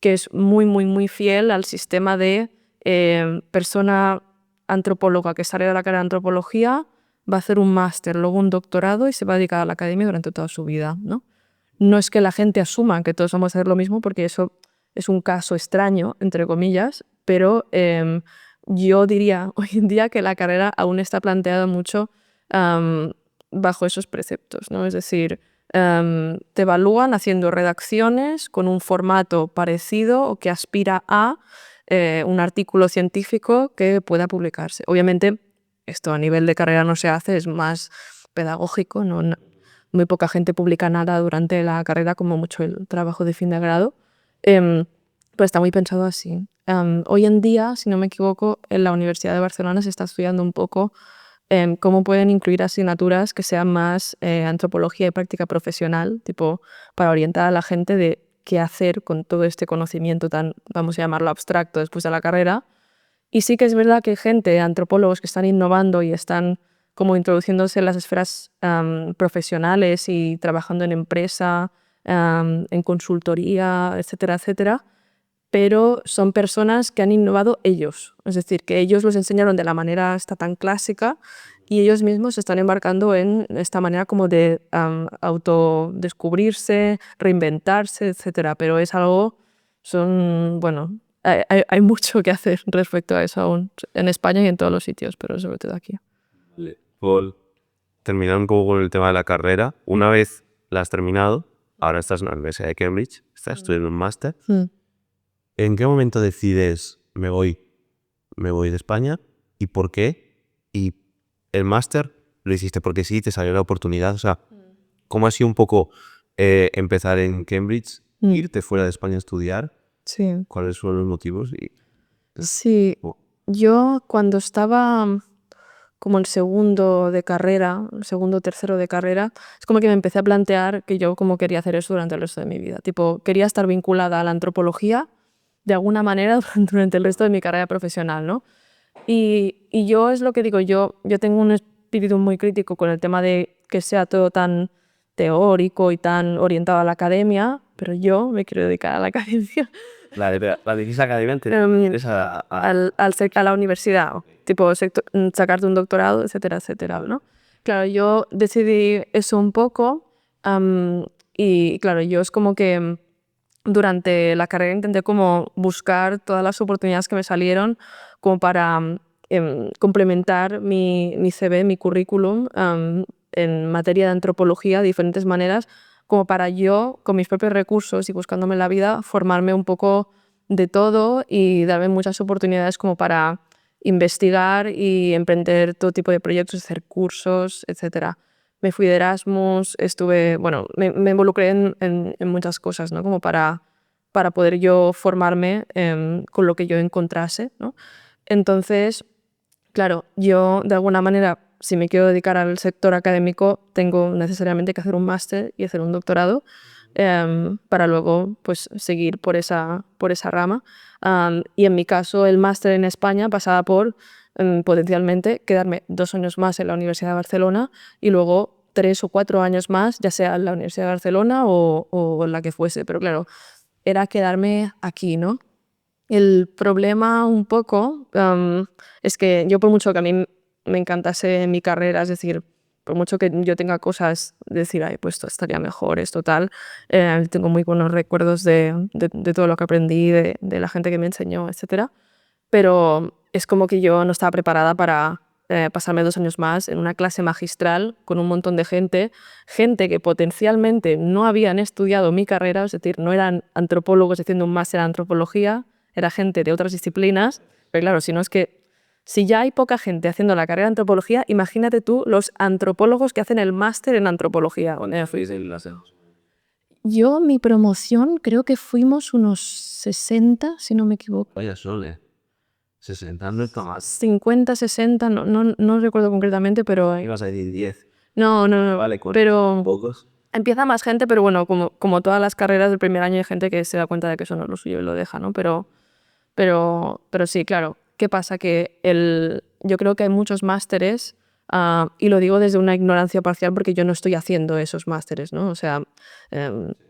Speaker 1: que es muy, muy, muy fiel al sistema de persona antropóloga que sale de la carrera de antropología va a hacer un máster, luego un doctorado y se va a dedicar a la academia durante toda su vida, ¿no? No es que la gente asuma que todos vamos a hacer lo mismo, porque eso es un caso extraño, entre comillas, pero yo diría hoy en día que la carrera aún está planteada mucho bajo esos preceptos, ¿no? Es decir, te evalúan haciendo redacciones con un formato parecido o que aspira a un artículo científico que pueda publicarse. Obviamente, esto a nivel de carrera no se hace, es más pedagógico, ¿no? Muy poca gente publica nada durante la carrera, como mucho el trabajo de fin de grado, pero está muy pensado así. Hoy en día, si no me equivoco, en la Universidad de Barcelona se está estudiando un poco cómo pueden incluir asignaturas que sean más antropología y práctica profesional, tipo para orientar a la gente de qué hacer con todo este conocimiento tan, vamos a llamarlo abstracto, después de la carrera. Y sí que es verdad que hay gente, antropólogos que están innovando y están como introduciéndose en las esferas profesionales y trabajando en empresa, en consultoría, etcétera, etcétera, pero son personas que han innovado ellos. Es decir, que ellos los enseñaron de la manera esta tan clásica y ellos mismos se están embarcando en esta manera como de autodescubrirse, reinventarse, etcétera. Pero es algo, bueno, hay mucho que hacer respecto a eso aún, en España y en todos los sitios, pero sobre todo aquí.
Speaker 3: Paul, terminando un poco con el tema de la carrera, una vez la has terminado, ahora estás en la Universidad de Cambridge, estás estudiando un máster. ¿En qué momento decides me voy de España y por qué? Y el máster lo hiciste porque sí, te salió la oportunidad. O sea, ¿cómo ha sido un poco empezar en Cambridge, irte fuera de España a estudiar?
Speaker 1: Sí.
Speaker 3: ¿Cuáles fueron los motivos?
Speaker 1: Sí, yo cuando estaba como en segundo de carrera, segundo, tercero de carrera, es como que me empecé a plantear que yo como quería hacer eso durante el resto de mi vida. Tipo, quería estar vinculada a la antropología de alguna manera durante el resto de mi carrera profesional, ¿no? Y yo es lo que digo, yo tengo un espíritu muy crítico con el tema de que sea todo tan teórico y tan orientado a la academia, pero yo me quiero dedicar a la academia.
Speaker 2: La decís academia es
Speaker 1: A la universidad, tipo sacarte un doctorado, etcétera, etcétera, ¿no? Claro, yo decidí eso un poco y claro, yo es como que durante la carrera intenté como buscar todas las oportunidades que me salieron como para complementar mi CV, mi currículum en materia de antropología de diferentes maneras, como para yo, con mis propios recursos y buscándome la vida, formarme un poco de todo y darme muchas oportunidades como para investigar y emprender todo tipo de proyectos, hacer cursos, etc. Me fui de Erasmus, me involucré en muchas cosas, ¿no? Como para poder yo formarme con lo que yo encontrase, ¿no? Entonces, claro, yo de alguna manera, si me quiero dedicar al sector académico, tengo necesariamente que hacer un máster y hacer un doctorado para luego pues, seguir por esa rama. Y en mi caso, el máster en España pasaba por potencialmente quedarme 2 años más en la Universidad de Barcelona y luego 3 o 4 años más, ya sea en la Universidad de Barcelona o en la que fuese. Pero claro, era quedarme aquí, ¿no? El problema un poco es que yo por mucho que a mí me encantase mi carrera, es decir, por mucho que yo tenga cosas de decir, ay, pues esto estaría mejor, esto tal, tengo muy buenos recuerdos de todo lo que aprendí, de la gente que me enseñó, etcétera. Pero es como que yo no estaba preparada para pasarme 2 años más en una clase magistral con un montón de gente que potencialmente no habían estudiado mi carrera, es decir, no eran antropólogos haciendo un máster en antropología, era gente de otras disciplinas, pero claro, si ya hay poca gente haciendo la carrera de antropología, imagínate tú los antropólogos que hacen el máster en antropología.
Speaker 2: ¿Dónde fuiste en las dos?
Speaker 1: Yo, mi promoción, creo que fuimos unos 60, si no me equivoco.
Speaker 3: Vaya sole. 60 no está más.
Speaker 1: 50, 60, no recuerdo concretamente, pero...
Speaker 3: Ibas a decir 10.
Speaker 1: No,
Speaker 3: Vale,
Speaker 1: pero
Speaker 3: pocos.
Speaker 1: empieza más gente, pero bueno, como todas las carreras del primer año hay gente que se da cuenta de que eso no es lo suyo y lo deja, ¿no? Pero sí, claro. ¿Qué pasa? Que yo creo que hay muchos másteres, y lo digo desde una ignorancia parcial porque yo no estoy haciendo esos másteres, ¿no? O sea,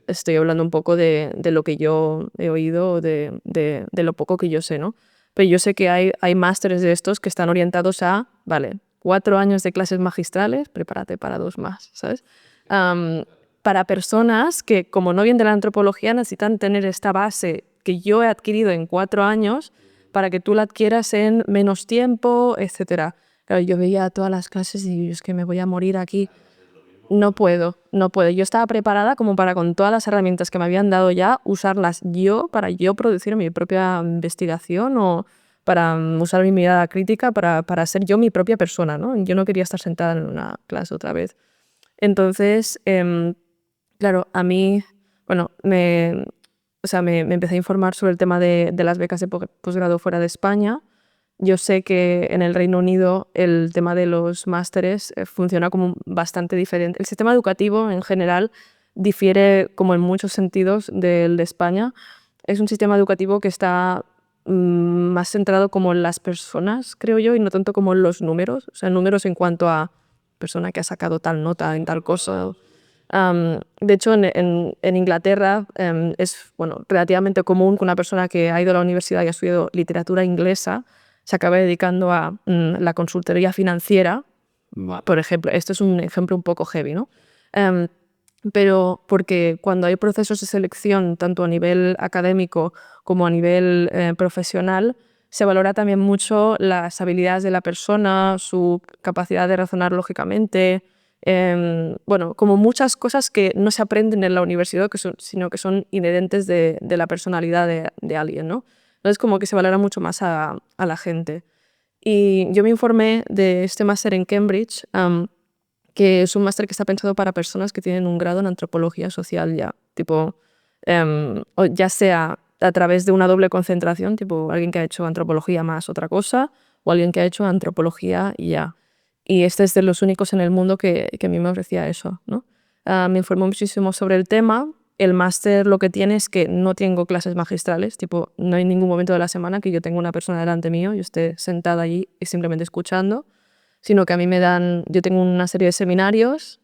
Speaker 1: estoy hablando un poco de lo que yo he oído, de lo poco que yo sé, ¿no? pero yo sé que hay másteres de estos que están orientados a, vale, 4 años de clases magistrales, prepárate para 2 más, ¿sabes? Para personas que, como no vienen de la antropología, necesitan tener esta base que yo he adquirido en 4 años para que tú la adquieras en menos tiempo, etc. Claro, yo veía todas las clases y digo, es que me voy a morir aquí. No puedo. Yo estaba preparada como para, con todas las herramientas que me habían dado ya, usarlas yo para yo producir mi propia investigación o para usar mi mirada crítica para ser yo mi propia persona, ¿no? Yo no quería estar sentada en una clase otra vez. Entonces, claro, a mí, bueno, me empecé a informar sobre el tema de las becas de posgrado fuera de España. Yo sé que en el Reino Unido el tema de los másteres funciona como bastante diferente. El sistema educativo en general difiere como en muchos sentidos del de España. Es un sistema educativo que está más centrado como en las personas, creo yo, y no tanto como en los números. O sea, números en cuanto a persona que ha sacado tal nota en tal cosa. De hecho, en Inglaterra es relativamente común que una persona que ha ido a la universidad y ha estudiado literatura inglesa se acabe dedicando a la consultoría financiera, por ejemplo. Esto es un ejemplo un poco heavy, ¿no? Pero porque cuando hay procesos de selección, tanto a nivel académico como a nivel profesional, se valora también mucho las habilidades de la persona, su capacidad de razonar lógicamente, como muchas cosas que no se aprenden en la universidad, sino que son inherentes de la personalidad de alguien, ¿no? Entonces, como que se valora mucho más a la gente. Y yo me informé de este máster en Cambridge, que es un máster que está pensado para personas que tienen un grado en antropología social ya, tipo, o ya sea a través de una doble concentración, tipo alguien que ha hecho antropología más otra cosa, o alguien que ha hecho antropología y ya. Y este es de los únicos en el mundo que a mí me ofrecía eso, ¿no? Me informó muchísimo sobre el tema. El máster lo que tiene es que no tengo clases magistrales, tipo, no hay ningún momento de la semana que yo tenga una persona delante mío y esté sentada allí y simplemente escuchando, sino que a mí yo tengo una serie de seminarios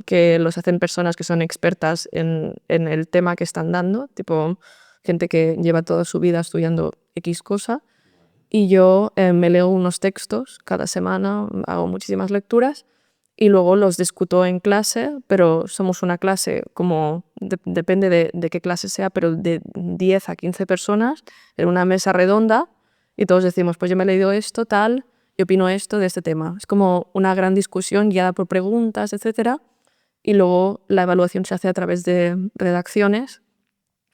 Speaker 1: que los hacen personas que son expertas en el tema que están dando, tipo gente que lleva toda su vida estudiando X cosa, y yo me leo unos textos cada semana, hago muchísimas lecturas y luego los discuto en clase, pero somos una clase como, depende de qué clase sea, pero de 10 a 15 personas en una mesa redonda y todos decimos, pues yo me he leído esto, tal, y opino esto de este tema. Es como una gran discusión guiada por preguntas, etc. Y luego la evaluación se hace a través de redacciones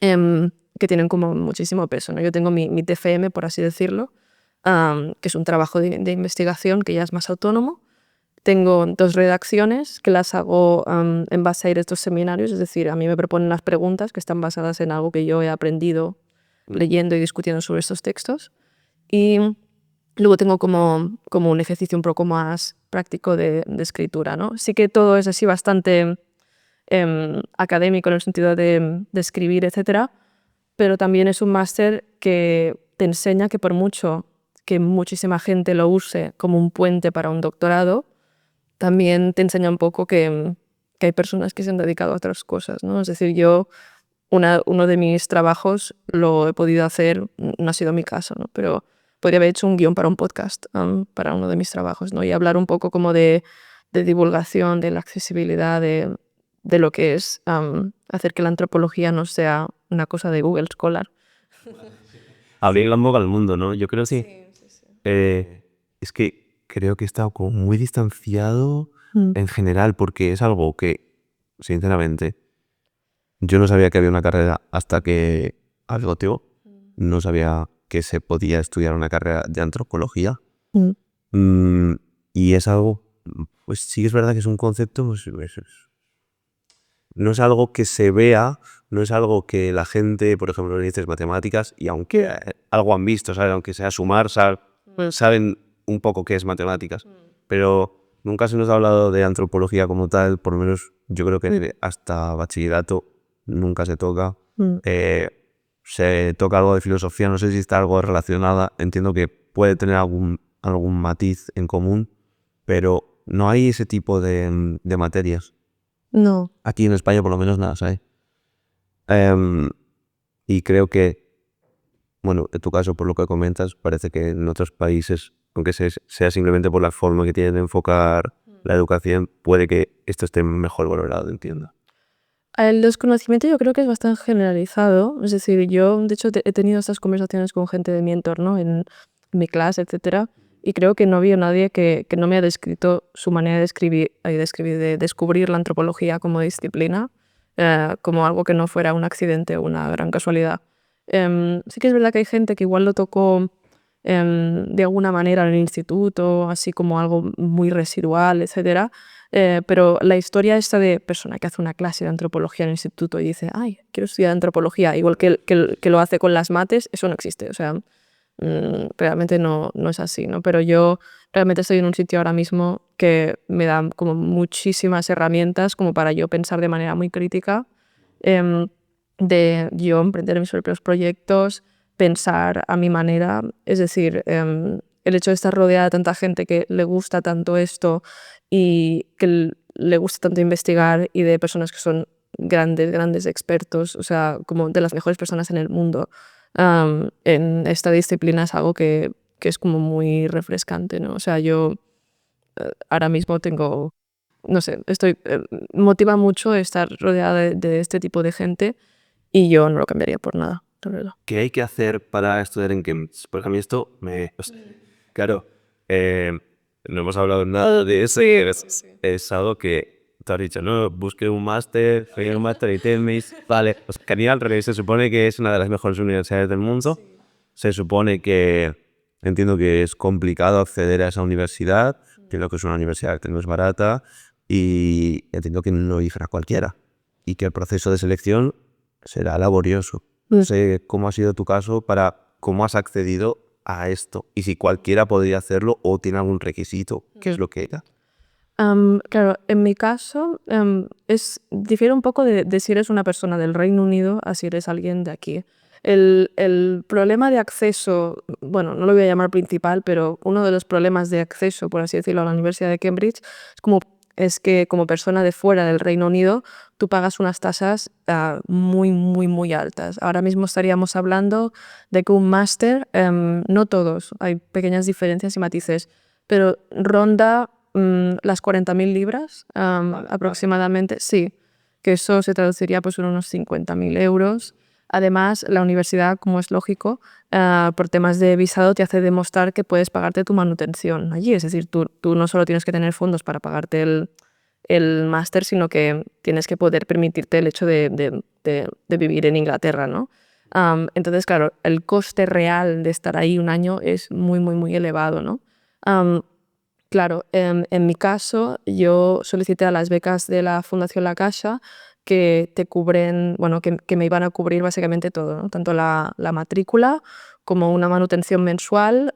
Speaker 1: que tienen como muchísimo peso, ¿no? Yo tengo mi TFM, por así decirlo, que es un trabajo de investigación que ya es más autónomo. Tengo 2 redacciones que las hago en base a ir a estos seminarios, es decir, a mí me proponen las preguntas que están basadas en algo que yo he aprendido leyendo y discutiendo sobre estos textos. Y luego tengo como un ejercicio un poco más práctico de escritura, ¿no? Sí que todo es así bastante académico en el sentido de escribir, etc. Pero también es un máster que te enseña que por mucho que muchísima gente lo use como un puente para un doctorado, también te enseña un poco que hay personas que se han dedicado a otras cosas, ¿no? Es decir, yo uno de mis trabajos lo he podido hacer, no ha sido mi caso, ¿no? Pero podría haber hecho un guión para un podcast para uno de mis trabajos, ¿no? Y hablar un poco como de divulgación, de la accesibilidad, de lo que es hacer que la antropología no sea una cosa de Google Scholar.
Speaker 3: Abrir la boca al mundo, ¿no? Yo creo que
Speaker 1: Sí.
Speaker 3: es que creo que he estado como muy distanciado
Speaker 1: Mm.
Speaker 3: en general porque es algo que, sinceramente, yo no sabía que había una carrera hasta que algo Teo. No sabía que se podía estudiar una carrera de antropología.
Speaker 1: Mm.
Speaker 3: Mm, y es algo, pues sí es verdad que es un concepto, no es algo que se vea, no es algo que la gente, por ejemplo, le dices matemáticas, y aunque algo han visto, ¿sabes? Aunque sea sumar, saben un poco qué es matemáticas, pero nunca se nos ha hablado de antropología como tal, por lo menos yo creo que hasta bachillerato nunca se toca.
Speaker 1: Mm.
Speaker 3: Se toca algo de filosofía, no sé si está algo relacionada, entiendo que puede tener algún matiz en común, pero no hay ese tipo de materias.
Speaker 1: No.
Speaker 3: Aquí en España por lo menos nada, ¿sabes? Y creo que bueno, en tu caso, por lo que comentas, parece que en otros países, aunque sea simplemente por la forma que tienen de enfocar la educación, puede que esto esté mejor valorado, entiendo.
Speaker 1: El desconocimiento yo creo que es bastante generalizado, es decir, yo de hecho he tenido estas conversaciones con gente de mi entorno en mi clase, etcétera, y creo que no había nadie que no me haya descrito su manera de de descubrir la antropología como disciplina, como algo que no fuera un accidente o una gran casualidad. Sí que es verdad que hay gente que igual lo tocó de alguna manera en el instituto, así como algo muy residual, etcétera. Pero la historia esta de persona que hace una clase de antropología en el instituto y dice, ay, quiero estudiar antropología, igual que lo hace con las mates, eso no existe. O sea, realmente no es así, ¿no? Pero yo realmente estoy en un sitio ahora mismo que me da como muchísimas herramientas como para yo pensar de manera muy crítica, em, de yo emprender mis propios proyectos, pensar a mi manera. Es decir, el hecho de estar rodeada de tanta gente que le gusta tanto esto y que le gusta tanto investigar y de personas que son grandes expertos, o sea, como de las mejores personas en el mundo en esta disciplina es algo que es como muy refrescante, ¿no? O sea, yo ahora mismo tengo, no sé, motiva mucho estar rodeada de este tipo de gente y yo no lo cambiaría por nada, la verdad.
Speaker 3: ¿Qué hay que hacer para estudiar en Cambridge? Porque a mí esto me... o sea, claro, no hemos hablado nada de eso. Es algo que te has dicho, no, busque un máster, pegue un máster y Cambridge. Vale, pues genial, porque se supone que es una de las mejores universidades del mundo. Se supone que, entiendo que es complicado acceder a esa universidad, entiendo que es una universidad que no es barata y entiendo que no lo a cualquiera y que el proceso de selección será laborioso. No sé cómo ha sido tu caso para cómo has accedido a esto y si cualquiera podría hacerlo o tiene algún requisito, qué es lo que era.
Speaker 1: Claro, en mi caso difiere un poco de si eres una persona del Reino Unido a si eres alguien de aquí. El problema de acceso, bueno, no lo voy a llamar principal, pero uno de los problemas de acceso, por así decirlo, a la Universidad de Cambridge es que como persona de fuera del Reino Unido tú pagas unas tasas muy altas. Ahora mismo estaríamos hablando de que un máster, no todos, hay pequeñas diferencias y matices, pero ronda las 40.000 libras aproximadamente, sí, que eso se traduciría pues en unos 50.000 euros. Además, la universidad, como es lógico, por temas de visado te hace demostrar que puedes pagarte tu manutención allí. Es decir, tú no solo tienes que tener fondos para pagarte el máster, sino que tienes que poder permitirte el hecho de vivir en Inglaterra, ¿no? Entonces, claro, el coste real de estar ahí un año es muy elevado, ¿no? Claro, en mi caso, yo solicité a las becas de la Fundación La Caixa que te cubren, bueno, que me iban a cubrir básicamente todo, ¿no? Tanto la matrícula como una manutención mensual,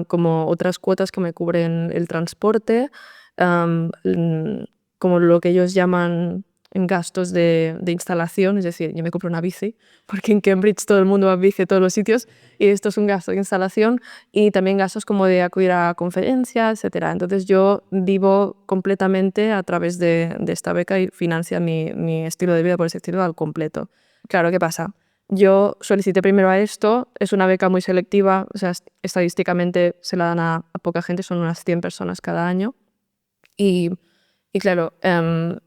Speaker 1: como otras cuotas que me cubren el transporte, como lo que ellos llaman en gastos de instalación, es decir, yo me compro una bici, porque en Cambridge todo el mundo va en bici a todos los sitios, y esto es un gasto de instalación, y también gastos como de acudir a conferencias, etcétera. Entonces yo vivo completamente a través de esta beca y financia mi estilo de vida, por así decirlo, al completo. Claro, ¿qué pasa? Yo solicité primero a esto, es una beca muy selectiva, o sea, estadísticamente se la dan a poca gente, son unas 100 personas cada año, y claro,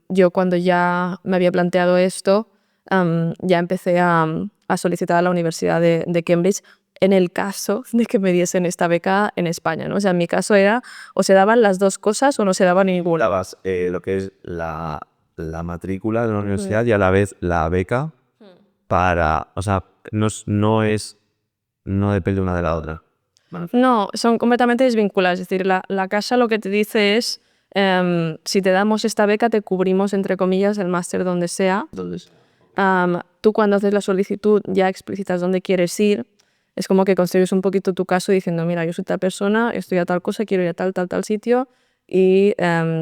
Speaker 1: yo cuando ya me había planteado esto, ya empecé a solicitar a la Universidad de Cambridge en el caso de que me diesen esta beca en España, ¿no? O sea, en mi caso era o se daban las dos cosas o no se daba ninguna.
Speaker 3: Dabas lo que es la matrícula de la universidad y a la vez la beca para, o sea, no depende una de la otra.
Speaker 1: No, son completamente desvinculadas. Es decir, la casa lo que te dice es, si te damos esta beca, te cubrimos, entre comillas, el máster donde sea.
Speaker 3: Entonces,
Speaker 1: Tú cuando haces la solicitud ya explicitas dónde quieres ir. Es como que construyes un poquito tu caso diciendo, mira, yo soy tal persona, estoy a tal cosa, quiero ir a tal sitio y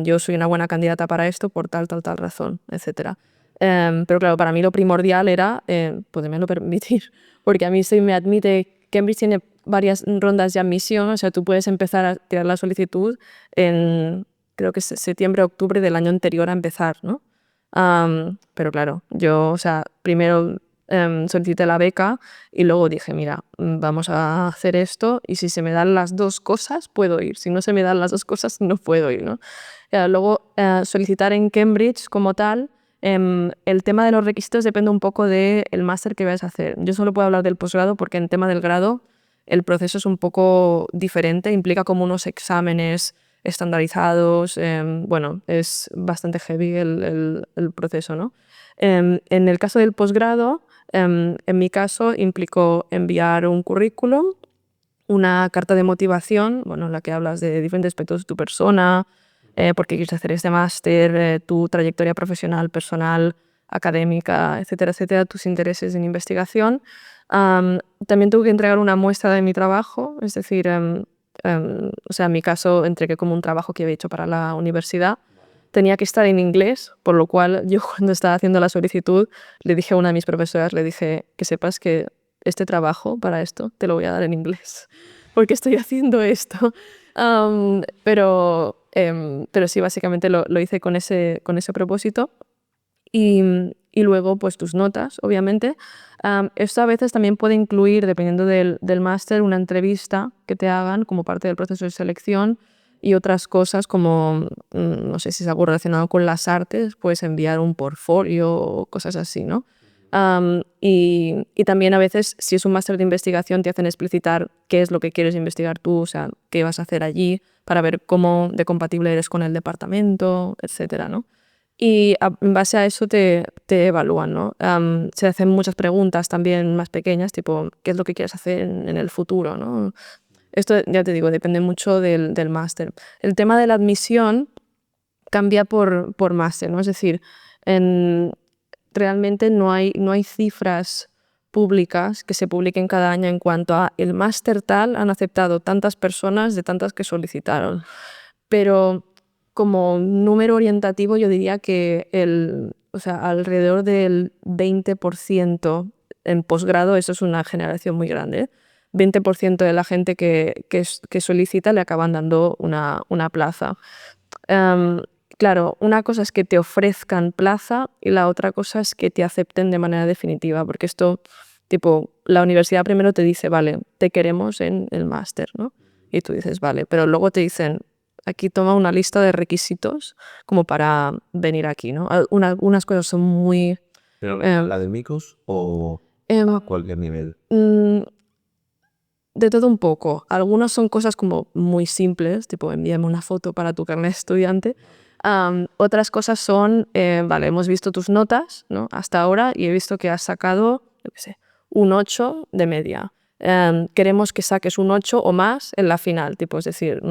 Speaker 1: yo soy una buena candidata para esto por tal razón, etc. Pero claro, para mí lo primordial era podérmelo permitir, porque a mí si me admite, Cambridge tiene varias rondas de admisión, o sea, tú puedes empezar a tirar la solicitud en, creo que es septiembre, octubre del año anterior a empezar, ¿no? Pero claro, yo, o sea, primero solicité la beca y luego dije, mira, vamos a hacer esto y si se me dan las dos cosas, puedo ir. Si no se me dan las dos cosas, no puedo ir, ¿no? Luego, solicitar en Cambridge como tal, el tema de los requisitos depende un poco del máster que vayas a hacer. Yo solo puedo hablar del posgrado porque en tema del grado el proceso es un poco diferente, implica como unos exámenes estandarizados, bueno, es bastante heavy el proceso, ¿no? En el caso del posgrado, en mi caso implicó enviar un currículum, una carta de motivación, bueno, en la que hablas de diferentes aspectos de tu persona, por qué quieres hacer este máster, tu trayectoria profesional, personal, académica, etcétera, etcétera, tus intereses en investigación. También tuve que entregar una muestra de mi trabajo, es decir, o sea, en mi caso entregué como un trabajo que había hecho para la universidad. Tenía que estar en inglés, por lo cual yo cuando estaba haciendo la solicitud le dije a una de mis profesoras, le dije que sepas que este trabajo para esto te lo voy a dar en inglés, porque estoy haciendo esto. Pero sí, básicamente lo hice con ese propósito. Y luego, pues tus notas, obviamente. Esto a veces también puede incluir, dependiendo del máster, una entrevista que te hagan como parte del proceso de selección y otras cosas como, no sé si es algo relacionado con las artes, puedes enviar un portfolio o cosas así, ¿no? Y también a veces, si es un máster de investigación, te hacen explicitar qué es lo que quieres investigar tú, o sea, qué vas a hacer allí, para ver cómo de compatible eres con el departamento, etcétera, ¿no? Y en base a eso te evalúan, ¿no? Se hacen muchas preguntas también más pequeñas, tipo, ¿qué es lo que quieres hacer en el futuro, ¿no? Esto, ya te digo, depende mucho del máster. El tema de la admisión cambia por máster, ¿no? Es decir, realmente no hay cifras públicas que se publiquen cada año en cuanto a el máster tal han aceptado tantas personas de tantas que solicitaron. Pero como número orientativo yo diría que o sea, alrededor del 20% en posgrado, eso es una generación muy grande, 20% de la gente que solicita le acaban dando una plaza. Claro, una cosa es que te ofrezcan plaza y la otra cosa es que te acepten de manera definitiva, porque esto, tipo, la universidad primero te dice, vale, te queremos en el máster, ¿no? Y tú dices, vale, pero luego te dicen, aquí toma una lista de requisitos como para venir aquí, ¿no? Unas cosas son muy...
Speaker 3: ¿Pero
Speaker 1: eh,
Speaker 3: académicos o
Speaker 1: em,
Speaker 3: a cualquier nivel?
Speaker 1: de todo un poco. Algunos son cosas como muy simples, tipo envíame una foto para tu carnet de estudiante. Otras cosas son, vale, hemos visto tus notas, ¿no? Hasta ahora y he visto que has sacado, yo qué sé, un 8 de media. Queremos que saques un 8 o más en la final, tipo, es decir,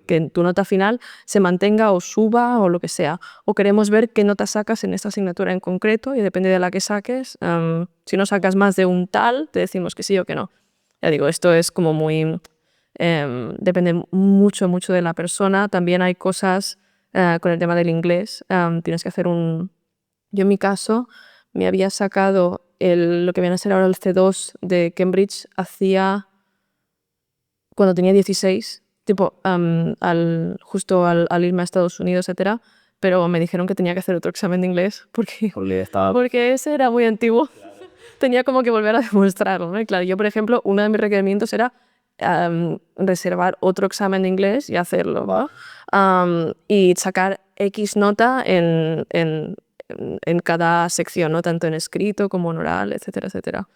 Speaker 1: que en tu nota final se mantenga o suba o lo que sea. O queremos ver qué nota sacas en esta asignatura en concreto y depende de la que saques, si no sacas más de un tal, te decimos que sí o que no. Ya digo, esto es como muy... depende mucho, mucho de la persona. También hay cosas con el tema del inglés. Tienes que hacer un... Yo en mi caso me había sacado lo que viene a ser ahora el C2 de Cambridge cuando tenía 16, tipo, justo al irme a Estados Unidos, etcétera, pero me dijeron que tenía que hacer otro examen de inglés porque ese era muy antiguo. Tenía como que volver a demostrarlo, ¿no? Y claro, yo, por ejemplo, uno de mis requerimientos era reservar otro examen de inglés y hacerlo, ¿no? Y sacar X nota en cada sección, ¿no? Tanto en escrito como en oral, etcétera, etcétera.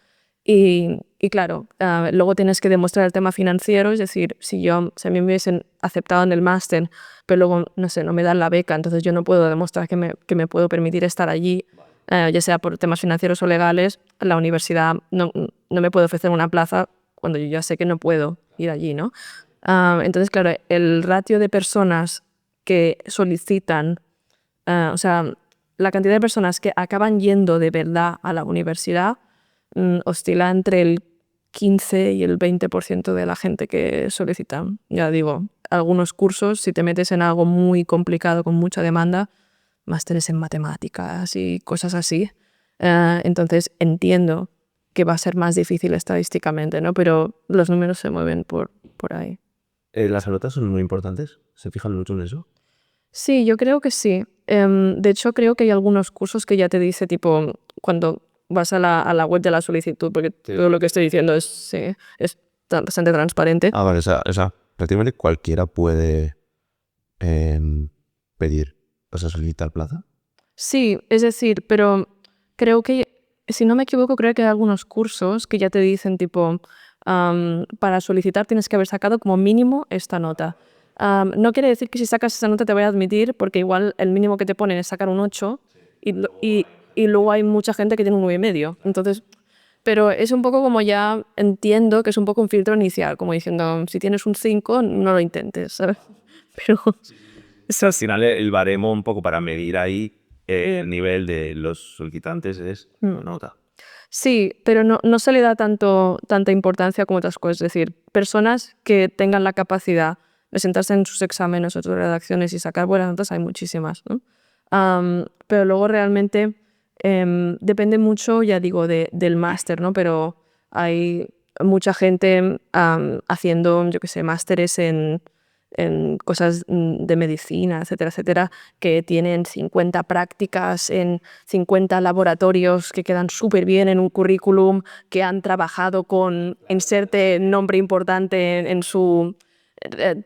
Speaker 1: Y claro, luego tienes que demostrar el tema financiero, es decir, si a mí me hubiesen aceptado en el máster, pero luego, no sé, no me dan la beca, entonces yo no puedo demostrar que me puedo permitir estar allí, ya sea por temas financieros o legales, la universidad no me puede ofrecer una plaza cuando yo ya sé que no puedo ir allí, ¿no? Entonces, claro, el ratio de personas que solicitan, o sea, la cantidad de personas que acaban yendo de verdad a la universidad oscila entre el 15 y el 20% de la gente que solicita. Ya digo, algunos cursos, si te metes en algo muy complicado, con mucha demanda, másteres en matemáticas y cosas así. Entonces entiendo que va a ser más difícil estadísticamente, ¿no? Pero los números se mueven por ahí.
Speaker 3: ¿Las notas son muy importantes? ¿Se fijan mucho en eso?
Speaker 1: Sí, yo creo que sí. De hecho, creo que hay algunos cursos que ya te dice, tipo, cuando vas a la web de la solicitud, porque todo lo que estoy diciendo es bastante transparente.
Speaker 3: Vale, o sea, prácticamente cualquiera puede pedir, o sea, solicitar plaza.
Speaker 1: Sí, es decir, pero creo que, si no me equivoco, creo que hay algunos cursos que ya te dicen tipo, para solicitar tienes que haber sacado como mínimo esta nota. No quiere decir que si sacas esa nota te voy a admitir, porque igual el mínimo que te ponen es sacar un 8 y luego hay mucha gente que tiene un 9,5. Entonces, pero es un poco como ya entiendo que es un poco un filtro inicial, como diciendo, si tienes un 5, no lo intentes, ¿sabes? Pero
Speaker 3: Eso al final el baremo un poco para medir ahí el nivel de los solicitantes es la nota.
Speaker 1: sí, pero no se le da tanta importancia como otras cosas. Es decir, personas que tengan la capacidad de sentarse en sus exámenes o sus redacciones y sacar buenas notas hay muchísimas, ¿no? Pero luego realmente depende mucho, ya digo, del máster, ¿no? Pero hay mucha gente haciendo, yo qué sé, másteres en cosas de medicina, etcétera, etcétera, que tienen 50 prácticas en 50 laboratorios que quedan súper bien en un currículum, que han trabajado con inserte nombre importante en su...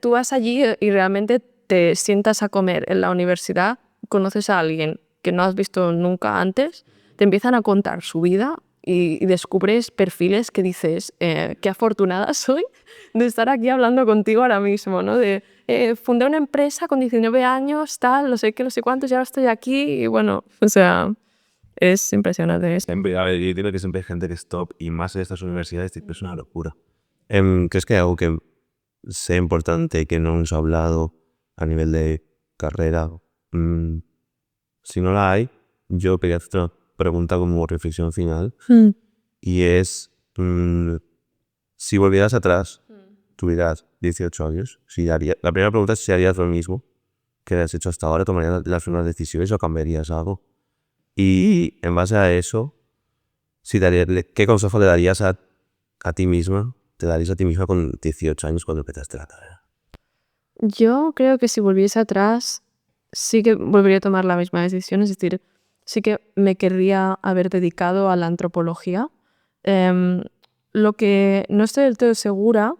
Speaker 1: Tú vas allí y realmente te sientas a comer en la universidad, conoces a alguien que no has visto nunca antes, te empiezan a contar su vida y descubres perfiles que dices, qué afortunada soy de estar aquí hablando contigo ahora mismo, ¿no? De fundé una empresa con 19 años, tal, no sé qué, no sé cuántos, y ahora estoy aquí y bueno, o sea, es impresionante.
Speaker 3: Siempre, a ver, yo entiendo que siempre hay gente que es top y más en estas universidades tipo, es una locura. ¿Crees que hay algo que sea importante que no hemos hablado a nivel de carrera? Si no la hay, yo quería hacer una pregunta como reflexión final y es, si volvieras atrás, tuvieras 18 años, la primera pregunta es si harías lo mismo que has hecho hasta ahora, tomarías las mismas decisiones o cambiarías algo. Y en base a eso, ¿qué consejo le darías a ti misma? ¿Te darías a ti misma con 18 años cuando empezaste la carrera?
Speaker 1: Yo creo que si volviese atrás, sí que volvería a tomar la misma decisión, es decir, sí que me querría haber dedicado a la antropología. Lo que no estoy del todo segura,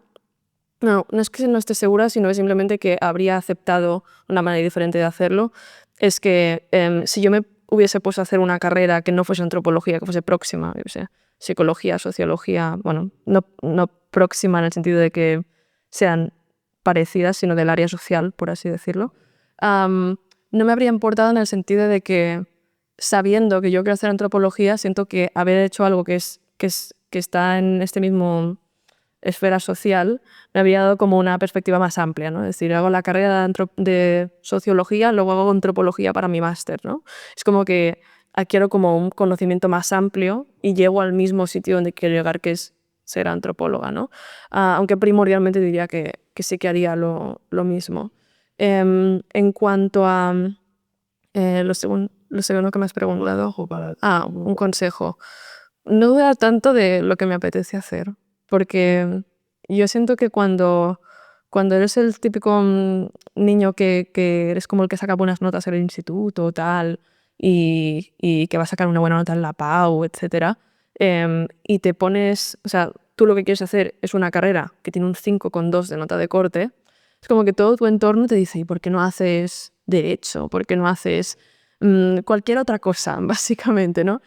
Speaker 1: no es que no esté segura, sino que simplemente que habría aceptado una manera diferente de hacerlo, es que si yo me hubiese puesto a hacer una carrera que no fuese antropología, que fuese próxima, yo qué sé, psicología, sociología, bueno, no próxima en el sentido de que sean parecidas, sino del área social, por así decirlo, no me habría importado en el sentido de que, sabiendo que yo quiero hacer antropología, siento que haber hecho algo que está en este mismo esfera social me habría dado como una perspectiva más amplia, ¿no? Es decir, hago la carrera de sociología, luego hago antropología para mi máster, ¿no? Es como que adquiero como un conocimiento más amplio y llego al mismo sitio donde quiero llegar, que es ser antropóloga, ¿no? Aunque primordialmente diría que sí que haría lo mismo. En cuanto a lo segundo que me has preguntado, un consejo. No dudar tanto de lo que me apetece hacer, porque yo siento que cuando eres el típico niño que eres como el que saca buenas notas en el instituto tal, y que va a sacar una buena nota en la PAU, etcétera, y te pones, o sea, tú lo que quieres hacer es una carrera que tiene un 5,2 de nota de corte, es como que todo tu entorno te dice, ¿y por qué no haces derecho? ¿Por qué no haces cualquier otra cosa, básicamente, ¿no?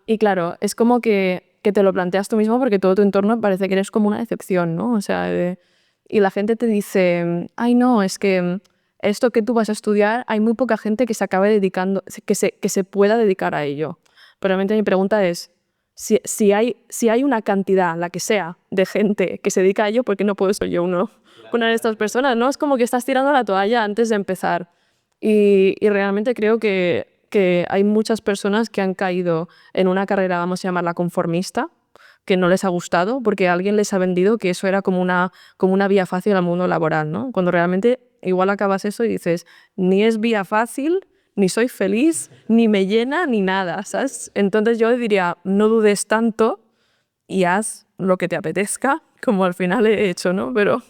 Speaker 1: Y claro, es como que te lo planteas tú mismo porque todo tu entorno parece que eres como una decepción, ¿no? O sea, y la gente te dice, ay, no, es que esto que tú vas a estudiar, hay muy poca gente que se acabe dedicando, que se pueda dedicar a ello. Pero realmente mi pregunta es, si hay una cantidad, la que sea, de gente que se dedica a ello, ¿por qué no puedo ser yo una de estas personas, ¿no? Es como que estás tirando la toalla antes de empezar. Y realmente creo que hay muchas personas que han caído en una carrera, vamos a llamarla conformista, que no les ha gustado porque alguien les ha vendido que eso era como una vía fácil al mundo laboral, ¿no? Cuando realmente igual acabas eso y dices, ni es vía fácil, ni soy feliz, ni me llena, ni nada, ¿sabes? Entonces yo diría, no dudes tanto y haz lo que te apetezca, como al final he hecho, ¿no? Pero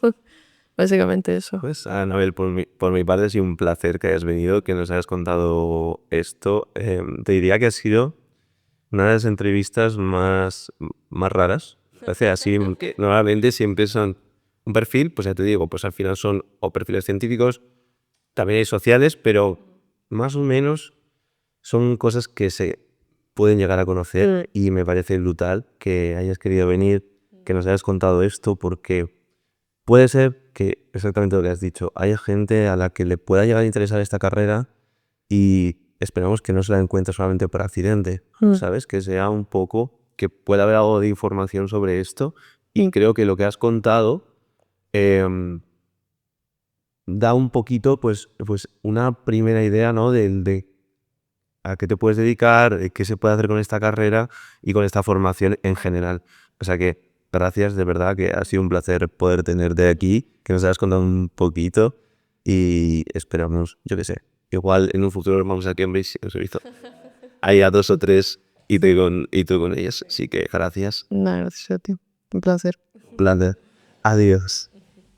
Speaker 1: básicamente eso.
Speaker 3: Pues, Anabel, por mi parte ha sido un placer que hayas venido, que nos hayas contado esto. Te diría que ha sido una de las entrevistas más raras. Parece así, que normalmente siempre son un perfil, pues ya te digo, pues al final son o perfiles científicos, también hay sociales, pero más o menos son cosas que se pueden llegar a conocer y me parece brutal que hayas querido venir, que nos hayas contado esto, porque puede ser que, exactamente lo que has dicho, haya gente a la que le pueda llegar a interesar esta carrera y esperamos que no se la encuentre solamente por accidente, ¿sabes? Que sea un poco, que pueda haber algo de información sobre esto y creo que lo que has contado da un poquito, pues una primera idea, ¿no? De a qué te puedes dedicar, qué se puede hacer con esta carrera y con esta formación en general. O sea que gracias, de verdad, que ha sido un placer poder tenerte aquí, que nos hayas contado un poquito y esperamos, yo qué sé, igual en un futuro vamos a Cambridge y nos hizo ahí a 2 o 3 y tú con ellas. Así que gracias.
Speaker 1: Nada, gracias a ti. Un placer.
Speaker 3: Placer. Adiós.